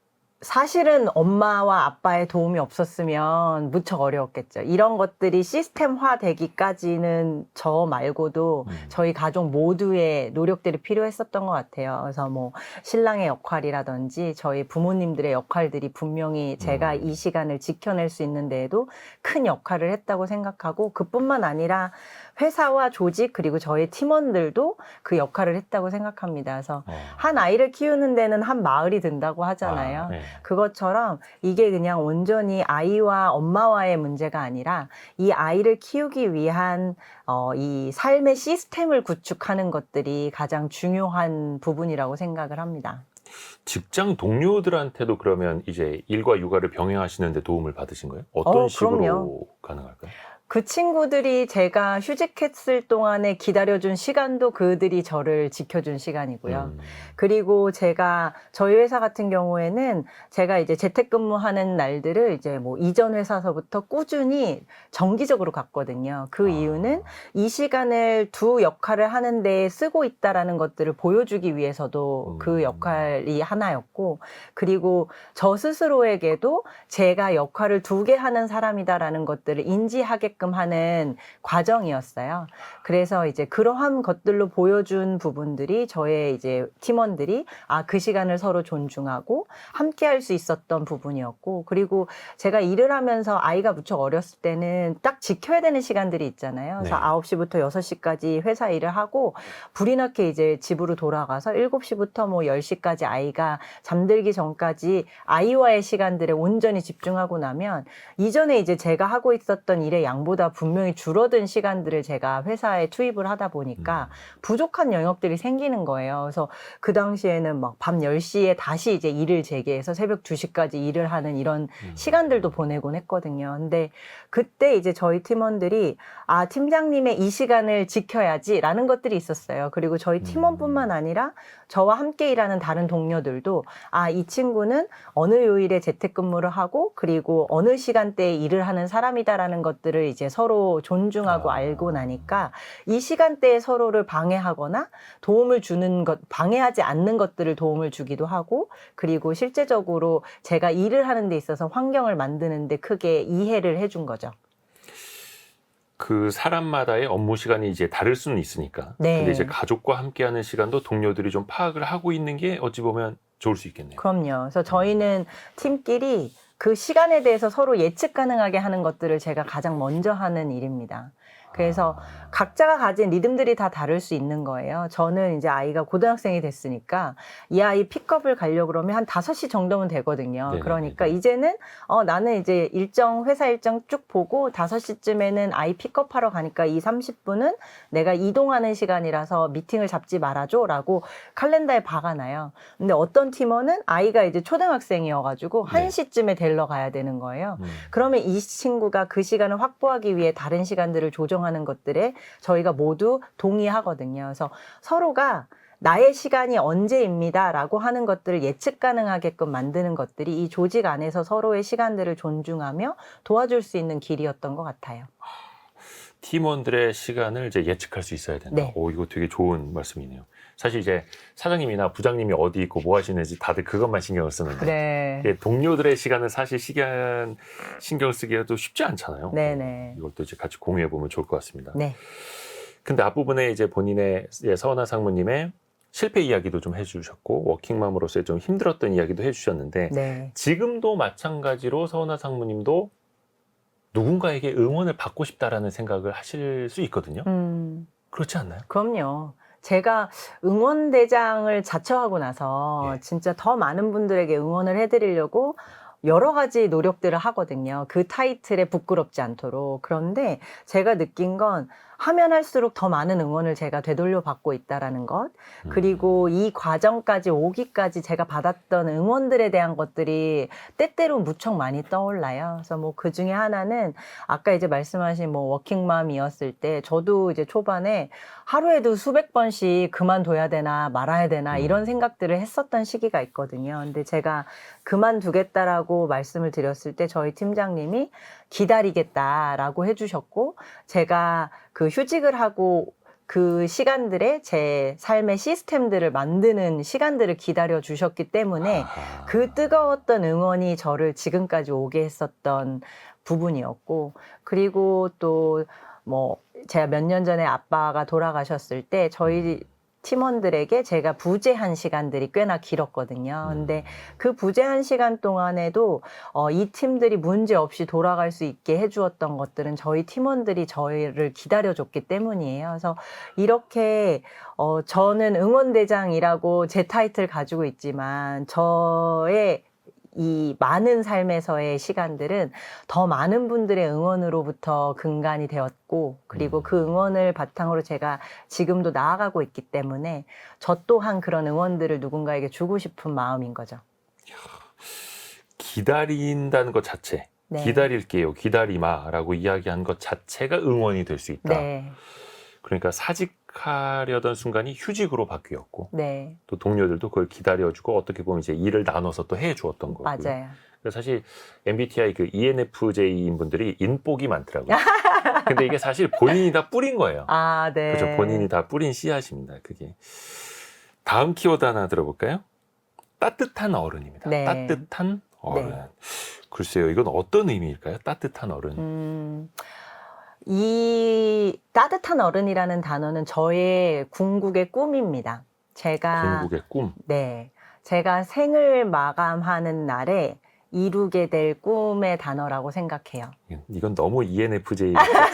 사실은 엄마와 아빠의 도움이 없었으면 무척 어려웠겠죠. 이런 것들이 시스템화 되기까지는 저 말고도 저희 가족 모두의 노력들이 필요했었던 것 같아요. 그래서 뭐 신랑의 역할이라든지 저희 부모님들의 역할들이 분명히 제가 이 시간을 지켜낼 수 있는 데에도 큰 역할을 했다고 생각하고, 그뿐만 아니라 회사와 조직 그리고 저희 팀원들도 그 역할을 했다고 생각합니다. 그래서 한 아이를 키우는 데는 한 마을이 든다고 하잖아요. 네. 그것처럼 이게 그냥 온전히 아이와 엄마와의 문제가 아니라 이 아이를 키우기 위한 이 삶의 시스템을 구축하는 것들이 가장 중요한 부분이라고 생각을 합니다. 직장 동료들한테도 그러면 이제 일과 육아를 병행하시는데 도움을 받으신 거예요? 어떤 식으로 그럼요. 가능할까요? 그 친구들이 제가 휴직했을 동안에 기다려준 시간도 그들이 저를 지켜준 시간이고요. 그리고 제가 저희 회사 같은 경우에는 제가 이제 재택근무하는 날들을 이제 뭐 이전 회사서부터 꾸준히 정기적으로 갔거든요. 그 이유는 이 시간을 두 역할을 하는 데 쓰고 있다라는 것들을 보여주기 위해서도 그 역할이 하나였고, 그리고 저 스스로에게도 제가 역할을 두 개 하는 사람이다라는 것들을 인지하게끔 하는 과정이었어요. 그래서 이제 그러한 것들로 보여준 부분들이 저의 이제 팀원들이 그 시간을 서로 존중하고 함께 할 수 있었던 부분이었고, 그리고 제가 일을 하면서 아이가 무척 어렸을 때는 딱 지켜야 되는 시간들이 있잖아요. 그래서 네. 9시부터 6시까지 회사 일을 하고 불이 나게 이제 집으로 돌아가서 7시부터 뭐 10시까지 아이가 잠들기 전까지 아이와의 시간들에 온전히 집중하고 나면 이전에 이제 제가 하고 있었던 일의 양보다 분명히 줄어든 시간들을 제가 회사에 투입을 하다 보니까 부족한 영역들이 생기는 거예요. 그래서 그 당시에는 막 밤 10시에 다시 이제 일을 재개해서 새벽 2시까지 일을 하는 이런 시간들도 보내곤 했거든요. 근데 그때 이제 저희 팀원들이 팀장님의 이 시간을 지켜야지라는 것들이 있었어요. 그리고 저희 팀원뿐만 아니라 저와 함께 일하는 다른 동료들도 이 친구는 어느 요일에 재택근무를 하고 그리고 어느 시간대에 일을 하는 사람이다라는 것들을 이제 서로 존중하고 알고 나니까 이 시간대에 서로를 방해하거나 도움을 주는 것, 방해하지 않는 것들을 도움을 주기도 하고, 그리고 실제적으로 제가 일을 하는 데 있어서 환경을 만드는 데 크게 이해를 해준 거죠. 그 사람마다의 업무 시간이 이제 다를 수는 있으니까. 네. 근데 이제 가족과 함께하는 시간도 동료들이 좀 파악을 하고 있는 게 어찌 보면 좋을 수 있겠네요. 그럼요. 그래서 저희는 팀끼리 그 시간에 대해서 서로 예측 가능하게 하는 것들을 제가 가장 먼저 하는 일입니다. 그래서 각자가 가진 리듬들이 다 다를 수 있는 거예요. 저는 이제 아이가 고등학생이 됐으니까 이 아이 픽업을 가려고 그러면 한 5시 정도면 되거든요. 네네네네. 그러니까 이제는 나는 이제 회사 일정 쭉 보고 5시쯤에는 아이 픽업하러 가니까 이 30분은 내가 이동하는 시간이라서 미팅을 잡지 말아줘 라고 칼렌더에 박아놔요. 근데 어떤 팀원은 아이가 이제 초등학생이어가지고 네. 1시쯤에 데리러 가야 되는 거예요. 그러면 이 친구가 그 시간을 확보하기 위해 다른 시간들을 조정하는 것들에 저희가 모두 동의하거든요. 그래서 서로가 나의 시간이 언제입니다 라고 하는 것들을 예측 가능하게끔 만드는 것들이 이 조직 안에서 서로의 시간들을 존중하며 도와줄 수 있는 길이었던 것 같아요. 팀원들의 시간을 이제 예측할 수 있어야 된다. 네. 이거 되게 좋은 말씀이네요. 사실 이제 사장님이나 부장님이 어디 있고 뭐 하시는지 다들 그것만 신경을 쓰는데 네. 이게 동료들의 시간은 사실 신경 쓰기에도 쉽지 않잖아요. 네네. 이것도 이제 같이 공유해 보면 좋을 것 같습니다. 네. 근데 앞부분에 이제 본인의 서은아 상무님의 실패 이야기도 좀 해주셨고 워킹맘으로서 좀 힘들었던 이야기도 해주셨는데 네. 지금도 마찬가지로 서은아 상무님도 누군가에게 응원을 받고 싶다라는 생각을 하실 수 있거든요. 그렇지 않나요? 그럼요. 제가 응원대장을 자처하고 나서 예. 진짜 더 많은 분들에게 응원을 해드리려고 여러 가지 노력들을 하거든요. 그 타이틀에 부끄럽지 않도록. 그런데 제가 느낀 건 하면 할수록 더 많은 응원을 제가 되돌려 받고 있다라는 것. 그리고 이 과정까지 오기까지 제가 받았던 응원들에 대한 것들이 때때로 무척 많이 떠올라요. 그래서 뭐 그 중에 하나는 아까 이제 말씀하신 뭐 워킹맘이었을 때 저도 이제 초반에 하루에도 수백 번씩 그만둬야 되나 말아야 되나 이런 생각들을 했었던 시기가 있거든요. 근데 제가 그만두겠다라고 말씀을 드렸을 때 저희 팀장님이 기다리겠다라고 해주셨고, 제가 그 휴직을 하고 그 시간들에 제 삶의 시스템들을 만드는 시간들을 기다려 주셨기 때문에 그 뜨거웠던 응원이 저를 지금까지 오게 했었던 부분이었고, 그리고 또 뭐 제가 몇 년 전에 아빠가 돌아가셨을 때 저희 팀원들에게 제가 부재한 시간들이 꽤나 길었거든요. 근데 그 부재한 시간 동안에도 이 팀들이 문제 없이 돌아갈 수 있게 해주었던 것들은 저희 팀원들이 저희를 기다려줬기 때문이에요. 그래서 이렇게 저는 응원대장이라고 제 타이틀 가지고 있지만 저의 이 많은 삶에서의 시간들은 더 많은 분들의 응원으로부터 근간이 되었고, 그리고 그 응원을 바탕으로 제가 지금도 나아가고 있기 때문에 저 또한 그런 응원들을 누군가에게 주고 싶은 마음인 거죠. 기다린다는 것 자체, 네. 기다릴게요, 기다리마라고 이야기한 것 자체가 응원이 될 수 있다. 네. 그러니까 사직하려던 순간이 휴직으로 바뀌었고 네. 또 동료들도 그걸 기다려주고 어떻게 보면 이제 일을 나눠서 또 해주었던 거고요. 맞아요. 그래서 사실 MBTI 그 ENFJ인 분들이 인복이 많더라고요. 근데 이게 사실 본인이 다 뿌린 거예요. 아, 네. 그렇죠. 본인이 다 뿌린 씨앗입니다. 그게. 다음 키워드 하나 들어볼까요? 따뜻한 어른입니다. 네. 따뜻한 어른. 네. 글쎄요, 이건 어떤 의미일까요? 따뜻한 어른. 이 따뜻한 어른이라는 단어는 저의 궁극의 꿈입니다. 제가 궁극의 꿈. 네, 제가 생을 마감하는 날에 이루게 될 꿈의 단어라고 생각해요. 이건 너무 ENFJ 같습니다.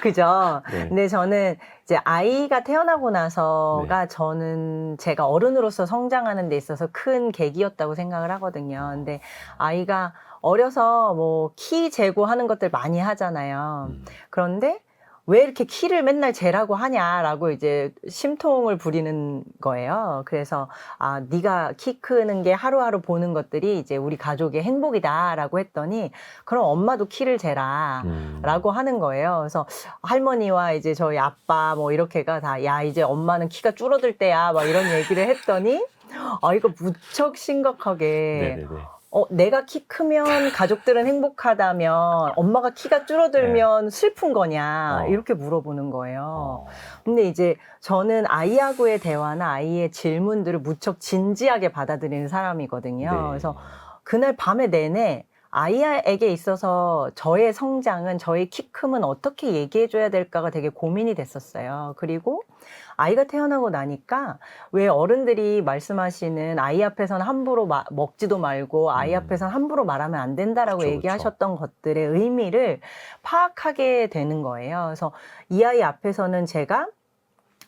그죠? 네. 근데 저는 이제 아이가 태어나고 나서가 저는 제가 어른으로서 성장하는 데 있어서 큰 계기였다고 생각을 하거든요. 근데 아이가 어려서 뭐 키 재고 하는 것들 많이 하잖아요. 그런데 왜 이렇게 키를 맨날 재라고 하냐라고 이제 심통을 부리는 거예요. 그래서 아, 네가 키 크는 게 하루하루 보는 것들이 이제 우리 가족의 행복이다라고 했더니 그럼 엄마도 키를 재라라고 하는 거예요. 그래서 할머니와 이제 저희 아빠 뭐 이렇게가 다 야, 이제 엄마는 키가 줄어들 때야 막 이런 얘기를 했더니 아, 이거 무척 심각하게 네네네. 내가 키 크면 가족들은 행복하다면 엄마가 키가 줄어들면 슬픈 거냐 이렇게 물어보는 거예요. 근데 이제 저는 아이하고의 대화나 아이의 질문들을 무척 진지하게 받아들이는 사람이거든요. 네. 그래서 그날 밤에 내내 아이에게 있어서 저의 성장은, 저의 키 큼은 어떻게 얘기해줘야 될까가 되게 고민이 됐었어요. 그리고 아이가 태어나고 나니까 왜 어른들이 말씀하시는 아이 앞에서는 함부로 먹지도 말고 아이 앞에서는 함부로 말하면 안 된다라고 그쵸, 얘기하셨던 것들의 의미를 파악하게 되는 거예요. 그래서 이 아이 앞에서는 제가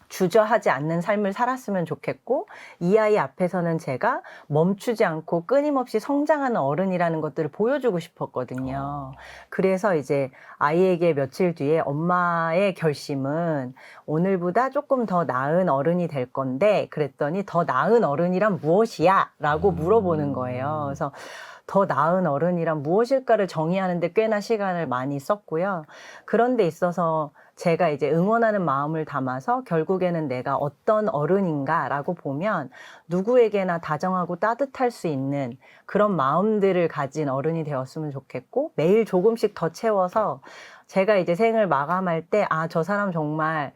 주저하지 않는 삶을 살았으면 좋겠고 이 아이 앞에서는 제가 멈추지 않고 끊임없이 성장하는 어른이라는 것들을 보여주고 싶었거든요. 그래서 이제 아이에게 며칠 뒤에 엄마의 결심은 오늘보다 조금 더 나은 어른이 될 건데 그랬더니 더 나은 어른이란 무엇이야? 라고 물어보는 거예요. 그래서 더 나은 어른이란 무엇일까를 정의하는 데 꽤나 시간을 많이 썼고요. 그런 데 있어서 제가 이제 응원하는 마음을 담아서 결국에는 내가 어떤 어른인가라고 보면 누구에게나 다정하고 따뜻할 수 있는 그런 마음들을 가진 어른이 되었으면 좋겠고 매일 조금씩 더 채워서 제가 이제 생을 마감할 때 아, 저 사람 정말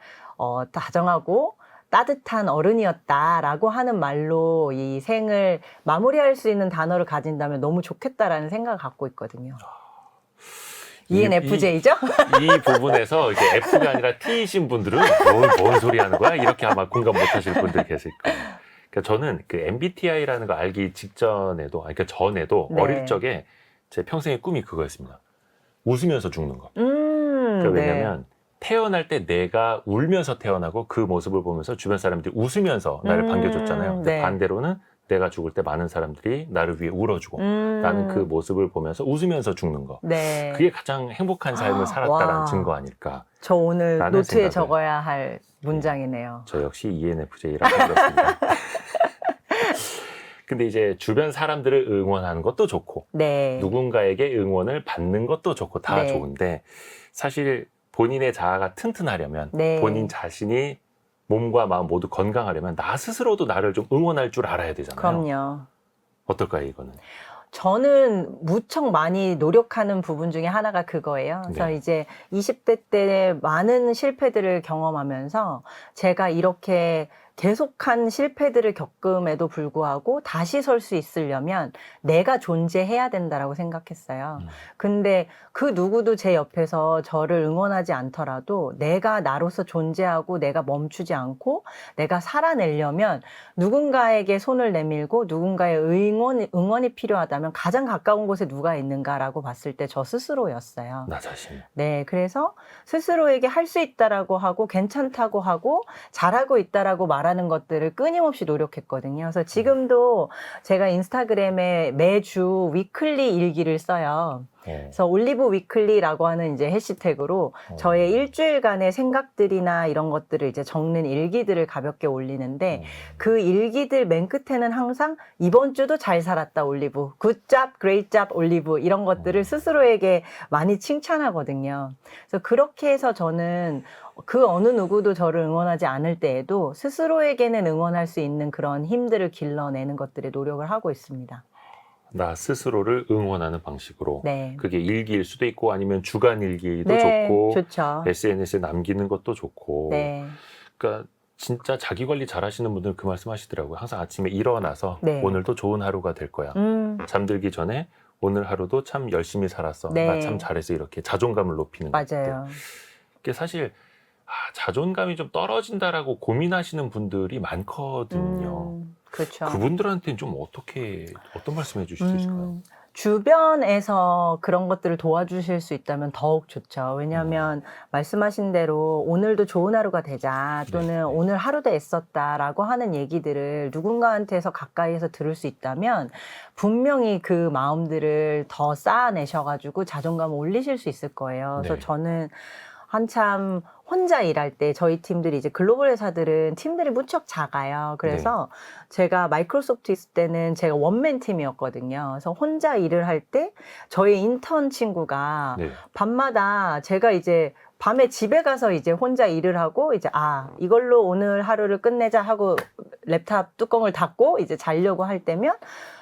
다정하고 따뜻한 어른이었다라고 하는 말로 이 생을 마무리할 수 있는 단어를 가진다면 너무 좋겠다라는 생각을 갖고 있거든요. ENFJ죠? 이 부분에서 이제 F가 아니라 T이신 분들은 뭔 소리 하는 거야? 이렇게 아마 공감 못 하실 분들 계실 거예요. 그러니까 저는 그 MBTI라는 거 알기 직전에도, 그러니까 전에도 네. 어릴 적에 제 평생의 꿈이 그거였습니다. 웃으면서 죽는 거. 그러니까 왜냐면 태어날 때 내가 울면서 태어나고 그 모습을 보면서 주변 사람들이 웃으면서 나를 반겨줬잖아요. 근데 네. 반대로는 내가 죽을 때 많은 사람들이 나를 위해 울어주고 나는 그 모습을 보면서 웃으면서 죽는 거. 네. 그게 가장 행복한 삶을 살았다는 증거 아닐까. 저 오늘 라는 노트에 생각을. 적어야 할 문장이네요. 저 역시 ENFJ라고 들었습니다. 근데 이제 주변 사람들을 응원하는 것도 좋고 네. 누군가에게 응원을 받는 것도 좋고 다 네. 좋은데 사실 본인의 자아가 튼튼하려면 네. 본인 자신이 몸과 마음 모두 건강하려면 나 스스로도 나를 좀 응원할 줄 알아야 되잖아요. 그럼요. 어떨까요, 이거는? 저는 무척 많이 노력하는 부분 중에 하나가 그거예요. 그래서 네. 이제 20대 때 많은 실패들을 경험하면서 제가 이렇게 계속한 실패들을 겪음에도 불구하고 다시 설 수 있으려면 내가 존재해야 된다라고 생각했어요. 근데 그 누구도 제 옆에서 저를 응원하지 않더라도 내가 나로서 존재하고 내가 멈추지 않고 내가 살아내려면 누군가에게 손을 내밀고 누군가의 응원이 필요하다면 가장 가까운 곳에 누가 있는가라고 봤을 때 저 스스로였어요. 나 자신. 네, 그래서 스스로에게 할 수 있다라고 하고 괜찮다고 하고 잘하고 있다라고 말하는 말하는 것들을 끊임없이 노력했거든요. 그래서 지금도 제가 인스타그램에 매주 위클리 일기를 써요. 그래서 올리브 위클리라고 하는 이제 해시태그로 저의 일주일간의 생각들이나 이런 것들을 이제 적는 일기들을 가볍게 올리는데 그 일기들 맨 끝에는 항상 이번 주도 잘 살았다 올리브, 굿잡, 그레이잡 올리브 이런 것들을 스스로에게 많이 칭찬하거든요. 그래서 그렇게 해서 저는 그 어느 누구도 저를 응원하지 않을 때에도 스스로에게는 응원할 수 있는 그런 힘들을 길러내는 것들에 노력을 하고 있습니다. 나 스스로를 응원하는 방식으로. 네. 그게 일기일 수도 있고 아니면 주간 일기도 네, 좋고 좋죠. SNS에 남기는 것도 좋고. 네. 그러니까 진짜 자기 관리 잘 하시는 분들은 그 말씀 하시더라고요. 항상 아침에 일어나서 네. 오늘도 좋은 하루가 될 거야. 잠들기 전에 오늘 하루도 참 열심히 살았어. 네. 나 참 잘해서 이렇게 자존감을 높이는 것들. 맞아요. 그게 사실 자존감이 좀 떨어진다라고 고민하시는 분들이 많거든요. 그렇죠. 그분들한테는 좀 어떤 말씀 해주실 수 있을까요? 주변에서 그런 것들을 도와주실 수 있다면 더욱 좋죠. 왜냐하면 말씀하신 대로 오늘도 좋은 하루가 되자 또는 네. 오늘 하루도 애썼다라고 하는 얘기들을 누군가한테서 가까이에서 들을 수 있다면 분명히 그 마음들을 더 쌓아내셔가지고 자존감을 올리실 수 있을 거예요. 그래서 네. 저는 한참 혼자 일할 때 저희 팀들이 이제 글로벌 회사들은 팀들이 무척 작아요. 그래서 제가 마이크로소프트 있을 때는 제가 원맨 팀이었거든요. 그래서 혼자 일을 할 때 저희 인턴 친구가 네. 밤마다 제가 이제 밤에 집에 가서 이제 혼자 일을 하고 이제 이걸로 오늘 하루를 끝내자 하고 랩탑 뚜껑을 닫고 이제 자려고 할 때면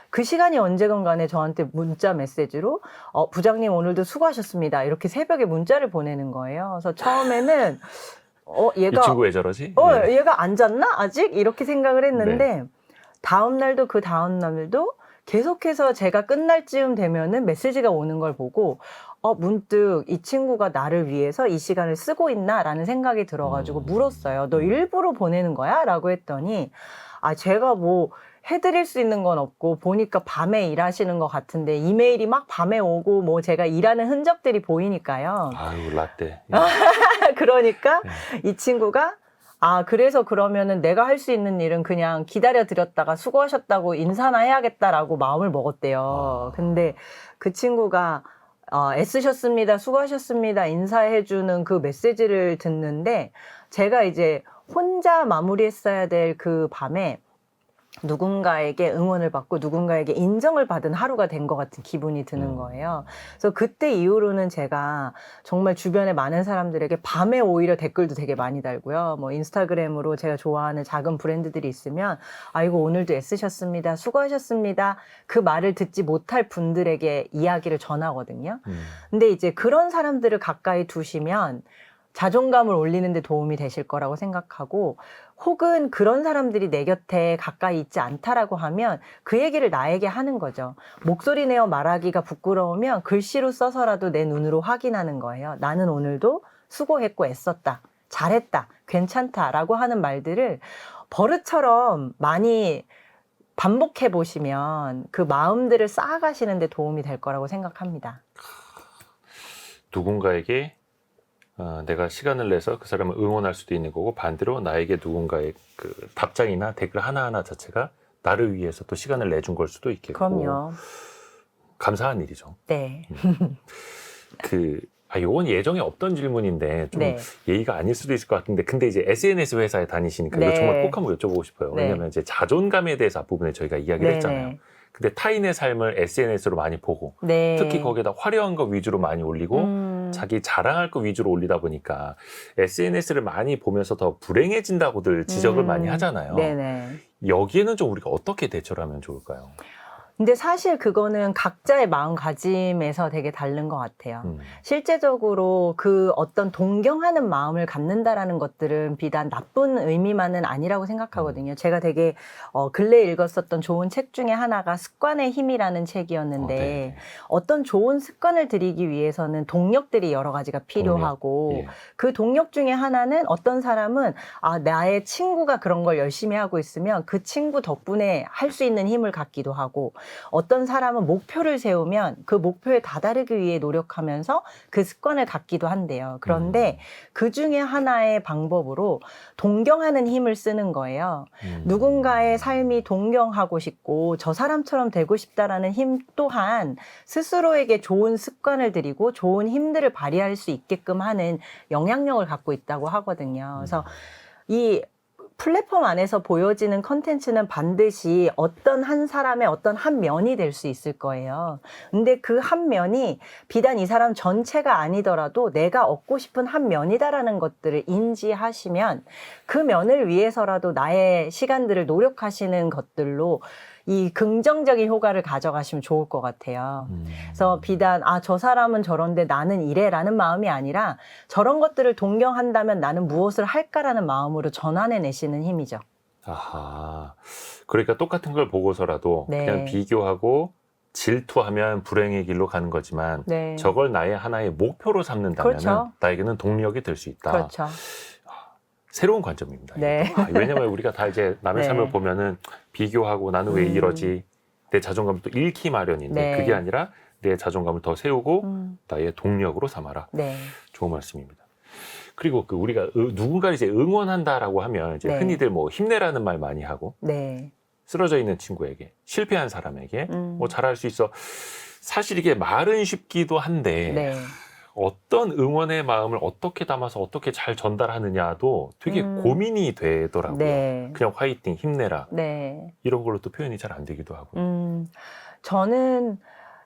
그 시간이 언제건 간에 저한테 문자 메시지로 부장님 오늘도 수고하셨습니다. 이렇게 새벽에 문자를 보내는 거예요. 그래서 처음에는 얘가 이 친구 왜 저러지? 얘가 안 잤나? 아직? 이렇게 생각을 했는데 다음 날도 그 다음 날도 계속해서 제가 끝날 즈음 되면은 메시지가 오는 걸 보고 문득 이 친구가 나를 위해서 이 시간을 쓰고 있나라는 생각이 들어가지고 물었어요. 너 일부러 보내는 거야? 라고 했더니 제가 뭐 해드릴 수 있는 건 없고 보니까 밤에 일하시는 것 같은데 이메일이 막 밤에 오고 뭐 제가 일하는 흔적들이 보이니까요. 아유 라떼. 그러니까 이 친구가 그래서 그러면은 내가 할 수 있는 일은 그냥 기다려 드렸다가 수고하셨다고 인사나 해야겠다라고 마음을 먹었대요. 근데 그 친구가 애쓰셨습니다, 수고하셨습니다 인사해주는 그 메시지를 듣는데 제가 이제 혼자 마무리했어야 될 그 밤에 누군가에게 응원을 받고 누군가에게 인정을 받은 하루가 된 것 같은 기분이 드는 거예요. 그래서 그때 이후로는 제가 정말 주변에 많은 사람들에게 밤에 오히려 댓글도 되게 많이 달고요. 뭐 인스타그램으로 제가 좋아하는 작은 브랜드들이 있으면 아이고 오늘도 애쓰셨습니다. 수고하셨습니다. 그 말을 듣지 못할 분들에게 이야기를 전하거든요. 근데 이제 그런 사람들을 가까이 두시면 자존감을 올리는 데 도움이 되실 거라고 생각하고 혹은 그런 사람들이 내 곁에 가까이 있지 않다라고 하면 그 얘기를 나에게 하는 거죠. 목소리 내어 말하기가 부끄러우면 글씨로 써서라도 내 눈으로 확인하는 거예요. 나는 오늘도 수고했고 애썼다. 잘했다. 괜찮다라고 하는 말들을 버릇처럼 많이 반복해 보시면 그 마음들을 쌓아가시는 데 도움이 될 거라고 생각합니다. 누군가에게 내가 시간을 내서 그 사람을 응원할 수도 있는 거고 반대로 나에게 누군가의 그 답장이나 댓글 하나하나 자체가 나를 위해서 또 시간을 내준 걸 수도 있겠고. 그럼요. 감사한 일이죠. 네. 요건 예정에 없던 질문인데 좀 예의가 아닐 수도 있을 것 같은데 근데 이제 SNS 회사에 다니시니까 이거 정말 꼭 한번 여쭤보고 싶어요. 왜냐면 이제 자존감에 대해서 앞부분에 저희가 이야기를 했잖아요. 근데 타인의 삶을 SNS로 많이 보고 특히 거기에다 화려한 거 위주로 많이 올리고 자기 자랑할 거 위주로 올리다 보니까 SNS를 많이 보면서 더 불행해진다고들 지적을 많이 하잖아요. 여기에는 좀 우리가 어떻게 대처를 하면 좋을까요? 근데 사실 그거는 각자의 마음가짐에서 되게 다른 것 같아요. 실제적으로 그 어떤 동경하는 마음을 갖는다라는 것들은 비단 나쁜 의미만은 아니라고 생각하거든요. 제가 되게 근래에 읽었었던 좋은 책 중에 하나가 습관의 힘이라는 책이었는데 어떤 좋은 습관을 들이기 위해서는 동력들이 여러 가지가 필요하고 그 동력 중에 하나는 어떤 사람은 나의 친구가 그런 걸 열심히 하고 있으면 그 친구 덕분에 할 수 있는 힘을 갖기도 하고 어떤 사람은 목표를 세우면 그 목표에 다다르기 위해 노력하면서 그 습관을 갖기도 한대요. 그런데 그 중에 하나의 방법으로 동경하는 힘을 쓰는 거예요. 누군가의 삶이 동경하고 싶고 저 사람처럼 되고 싶다라는 힘 또한 스스로에게 좋은 습관을 들이고 좋은 힘들을 발휘할 수 있게끔 하는 영향력을 갖고 있다고 하거든요. 그래서 이 플랫폼 안에서 보여지는 컨텐츠는 반드시 어떤 한 사람의 어떤 한 면이 될 수 있을 거예요. 근데 그 한 면이 비단 이 사람 전체가 아니더라도 내가 얻고 싶은 한 면이다라는 것들을 인지하시면 그 면을 위해서라도 나의 시간들을 노력하시는 것들로 이 긍정적인 효과를 가져가시면 좋을 것 같아요. 그래서 비단 저 사람은 저런데 나는 이래라는 마음이 아니라 저런 것들을 동경한다면 나는 무엇을 할까라는 마음으로 전환해내시는 힘이죠. 아하. 그러니까 똑같은 걸 보고서라도 네. 그냥 비교하고 질투하면 불행의 길로 가는 거지만 네. 저걸 나의 하나의 목표로 삼는다면 그렇죠. 나에게는 동력이 될 수 있다. 그렇죠. 새로운 관점입니다. 네. 왜냐면 우리가 다 이제 남의 네. 삶을 보면은 비교하고 나는 왜 이러지? 내 자존감을 또 잃기 마련인데 네. 그게 아니라 내 자존감을 더 세우고 나의 동력으로 삼아라. 네. 좋은 말씀입니다. 그리고 그 우리가 누군가를 이제 응원한다라고 하면 이제 네. 흔히들 뭐 힘내라는 말 많이 하고 네. 쓰러져 있는 친구에게 실패한 사람에게 뭐 잘할 수 있어. 사실 이게 말은 쉽기도 한데 네. 어떤 응원의 마음을 어떻게 담아서 어떻게 잘 전달하느냐도 되게 고민이 되더라고요. 네. 그냥 화이팅, 힘내라 네. 이런 걸로 또 표현이 잘 안 되기도 하고요. 저는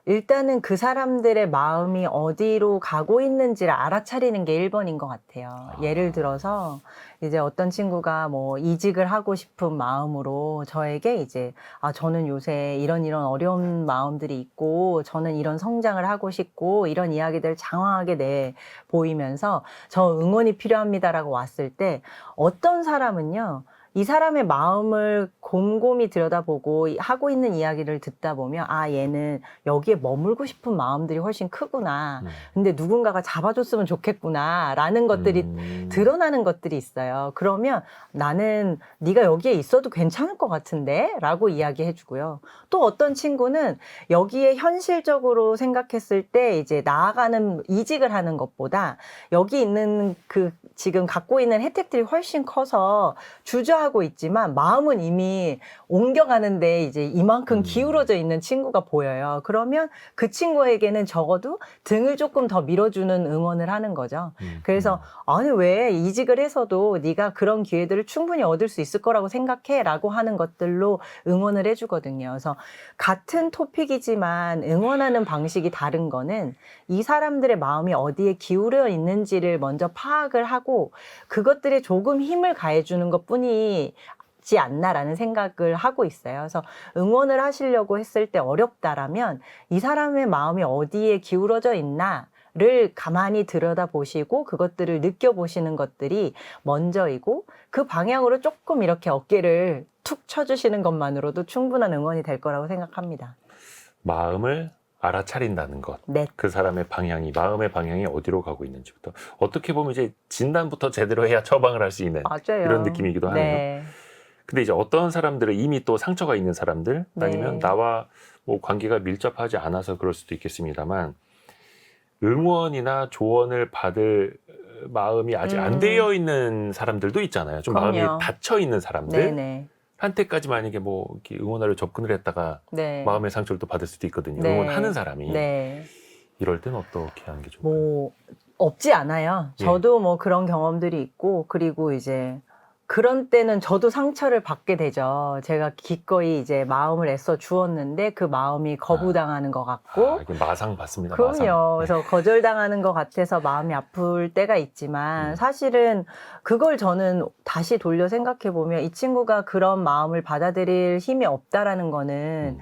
일단은 그 사람들의 마음이 어디로 가고 있는지를 알아차리는 게 1번인 것 같아요. 예를 들어서 이제 어떤 친구가 뭐 이직을 하고 싶은 마음으로 저에게 이제 저는 요새 이런 어려운 마음들이 있고 저는 이런 성장을 하고 싶고 이런 이야기들을 장황하게 보이면서 저 응원이 필요합니다라고 왔을 때 어떤 사람은요. 이 사람의 마음을 곰곰이 들여다보고 하고 있는 이야기를 듣다 보면 얘는 여기에 머물고 싶은 마음들이 훨씬 크구나. 근데 누군가가 잡아줬으면 좋겠구나 라는 것들이 드러나는 것들이 있어요. 그러면 나는 네가 여기에 있어도 괜찮을 것 같은데 라고 이야기해 주고요. 또 어떤 친구는 여기에 현실적으로 생각했을 때 이제 나아가는 이직을 하는 것보다 여기 있는 그 지금 갖고 있는 혜택들이 훨씬 커서 주저하고 있지만 마음은 이미 옮겨가는데 이제 이만큼 기울어져 있는 친구가 보여요. 그러면 그 친구에게는 적어도 등을 조금 더 밀어주는 응원을 하는 거죠. 그래서 아니 왜 이직을 해서도 네가 그런 기회들을 충분히 얻을 수 있을 거라고 생각해 라고 하는 것들로 응원을 해주거든요. 그래서 같은 토픽이지만 응원하는 방식이 다른 거는 이 사람들의 마음이 어디에 기울어 있는지를 먼저 파악을 하고 그것들에 조금 힘을 가해주는 것뿐이지 않나라는 생각을 하고 있어요. 그래서 응원을 하시려고 했을 때 어렵다라면 이 사람의 마음이 어디에 기울어져 있나를 가만히 들여다보시고 그것들을 느껴보시는 것들이 먼저이고 그 방향으로 조금 이렇게 어깨를 툭 쳐주시는 것만으로도 충분한 응원이 될 거라고 생각합니다. 마음을 알아차린다는 것. 네. 그 사람의 마음의 방향이 어디로 가고 있는지부터. 어떻게 보면 이제 진단부터 제대로 해야 처방을 할 수 있는 맞아요. 이런 느낌이기도 하네요. 네. 근데 이제 어떤 사람들은 이미 또 상처가 있는 사람들 아니면 네. 나와 뭐 관계가 밀접하지 않아서 그럴 수도 있겠습니다만 응원이나 조언을 받을 마음이 아직 안 되어 있는 사람들도 있잖아요. 좀 그럼요. 마음이 닫혀 있는 사람들. 네네. 한때까지 만약에 뭐 이렇게 응원하려 접근을 했다가 네. 마음의 상처를 또 받을 수도 있거든요. 네. 응원하는 사람이. 네. 이럴 때는 어떻게 하는 게 좋을까요? 뭐 없지 않아요. 예. 저도 뭐 그런 경험들이 있고 그리고 이제 그런 때는 저도 상처를 받게 되죠. 제가 기꺼이 이제 마음을 애써 주었는데 그 마음이 거부당하는 것 같고 이게 마상 받습니다. 그럼요. 마상. 그래서 거절당하는 것 같아서 마음이 아플 때가 있지만 사실은 그걸 저는 다시 돌려 생각해 보면 이 친구가 그런 마음을 받아들일 힘이 없다라는 거는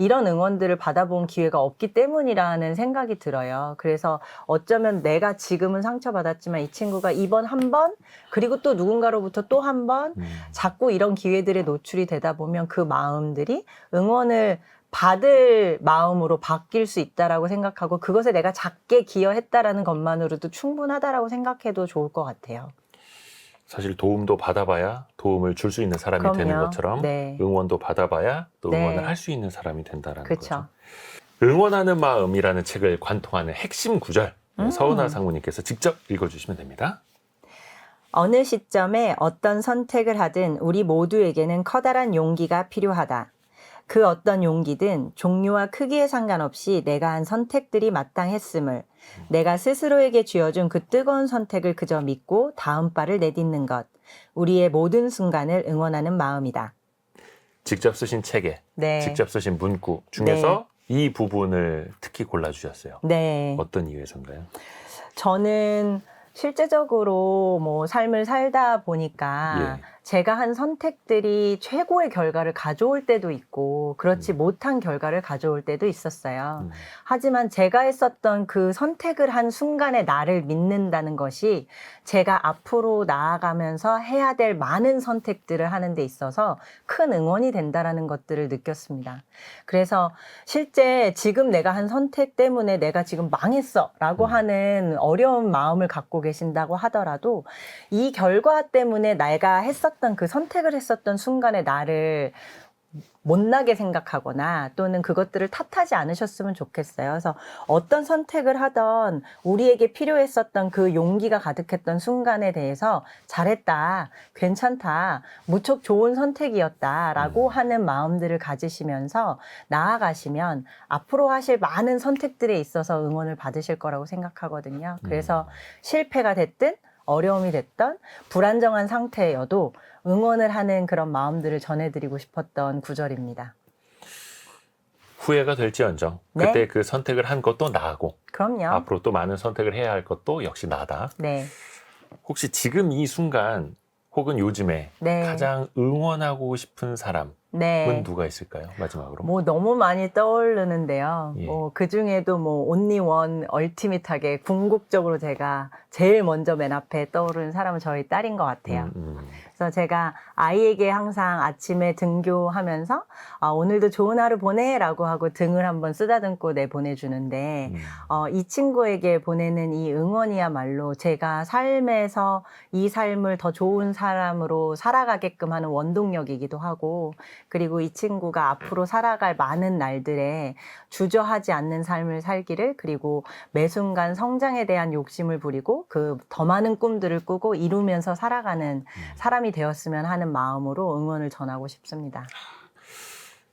이런 응원들을 받아본 기회가 없기 때문이라는 생각이 들어요. 그래서 어쩌면 내가 지금은 상처받았지만 이 친구가 이번 한 번, 그리고 또 누군가로부터 또 한 번, 자꾸 이런 기회들에 노출이 되다 보면 그 마음들이 응원을 받을 마음으로 바뀔 수 있다라고 생각하고 그것에 내가 작게 기여했다라는 것만으로도 충분하다라고 생각해도 좋을 것 같아요. 사실 도움도 받아봐야 도움을 줄 수 있는 사람이 그럼요. 되는 것처럼 네. 응원도 받아봐야 또 네. 응원을 할 수 있는 사람이 된다는 그쵸. 거죠. 응원하는 마음이라는 책을 관통하는 핵심 구절 서은아 상무님께서 직접 읽어주시면 됩니다. 어느 시점에 어떤 선택을 하든 우리 모두에게는 커다란 용기가 필요하다. 그 어떤 용기든 종류와 크기에 상관없이 내가 한 선택들이 마땅했음을, 내가 스스로에게 쥐어준 그 뜨거운 선택을 그저 믿고 다음 발을 내딛는 것, 우리의 모든 순간을 응원하는 마음이다. 직접 쓰신 책에 네. 직접 쓰신 문구 중에서 이 부분을 특히 골라주셨어요. 네. 어떤 이유에서인가요? 저는 실제적으로 뭐 삶을 살다 보니까 예. 제가 한 선택들이 최고의 결과를 가져올 때도 있고 그렇지 못한 결과를 가져올 때도 있었어요. 하지만 제가 했었던 그 선택을 한 순간에 나를 믿는다는 것이 제가 앞으로 나아가면서 해야 될 많은 선택들을 하는 데 있어서 큰 응원이 된다라는 것들을 느꼈습니다. 그래서 실제 지금 내가 한 선택 때문에 내가 지금 망했어 라고 하는 어려운 마음을 갖고 계신다고 하더라도 이 결과 때문에 내가 했었던 그 선택을 했었던 순간에 나를 못나게 생각하거나 또는 그것들을 탓하지 않으셨으면 좋겠어요. 그래서 어떤 선택을 하던 우리에게 필요했었던 그 용기가 가득했던 순간에 대해서 잘했다, 괜찮다, 무척 좋은 선택이었다라고 하는 마음들을 가지시면서 나아가시면 앞으로 하실 많은 선택들에 있어서 응원을 받으실 거라고 생각하거든요. 그래서 실패가 됐든 어려움이 됐던 불안정한 상태여도 응원을 하는 그런 마음들을 전해드리고 싶었던 구절입니다. 후회가 될지언정 네. 그때 그 선택을 한 것도 나고 그럼요. 앞으로 또 많은 선택을 해야 할 것도 역시 나다. 네. 혹시 지금 이 순간 혹은 요즘에 네. 가장 응원하고 싶은 사람은 네. 누가 있을까요? 마지막으로. 뭐 너무 많이 떠오르는데요. 예. 뭐 그중에도 뭐 only one 얼티밋하게 궁극적으로 제가 제일 먼저 맨 앞에 떠오르는 사람은 저희 딸인 것 같아요. 그래서 제가 아이에게 항상 아침에 등교하면서 오늘도 좋은 하루 보내라고 하고 등을 한번 쓰다듬고 내보내주는데 이 친구에게 보내는 이 응원이야말로 제가 삶에서 이 삶을 더 좋은 사람으로 살아가게끔 하는 원동력이기도 하고 그리고 이 친구가 앞으로 살아갈 많은 날들에 주저하지 않는 삶을 살기를 그리고 매 순간 성장에 대한 욕심을 부리고 그 더 많은 꿈들을 꾸고 이루면서 살아가는 사람이 되었으면 하는 마음으로 응원을 전하고 싶습니다.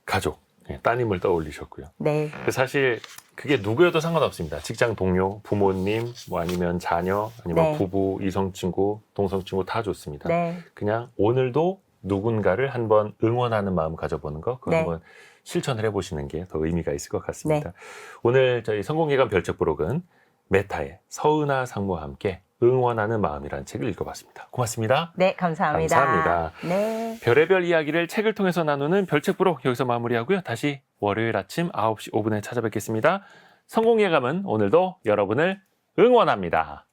가족, 따님을 떠올리셨고요. 네. 사실 그게 누구여도 상관없습니다. 직장 동료, 부모님, 뭐 아니면 자녀, 아니면 네. 부부, 이성 친구, 동성 친구 다 좋습니다. 네. 그냥 오늘도 누군가를 한번 응원하는 마음 가져보는 거, 그거 네. 한번 실천을 해보시는 게 더 의미가 있을 것 같습니다. 네. 오늘 저희 성공예감 별책부록은 메타의 서은아 상무와 함께 응원하는 마음이라는 책을 읽어봤습니다. 고맙습니다. 네, 감사합니다. 감사합니다. 네. 별의별 이야기를 책을 통해서 나누는 별책부록 여기서 마무리하고요. 다시 월요일 아침 9시 5분에 찾아뵙겠습니다. 성공예감은 오늘도 여러분을 응원합니다.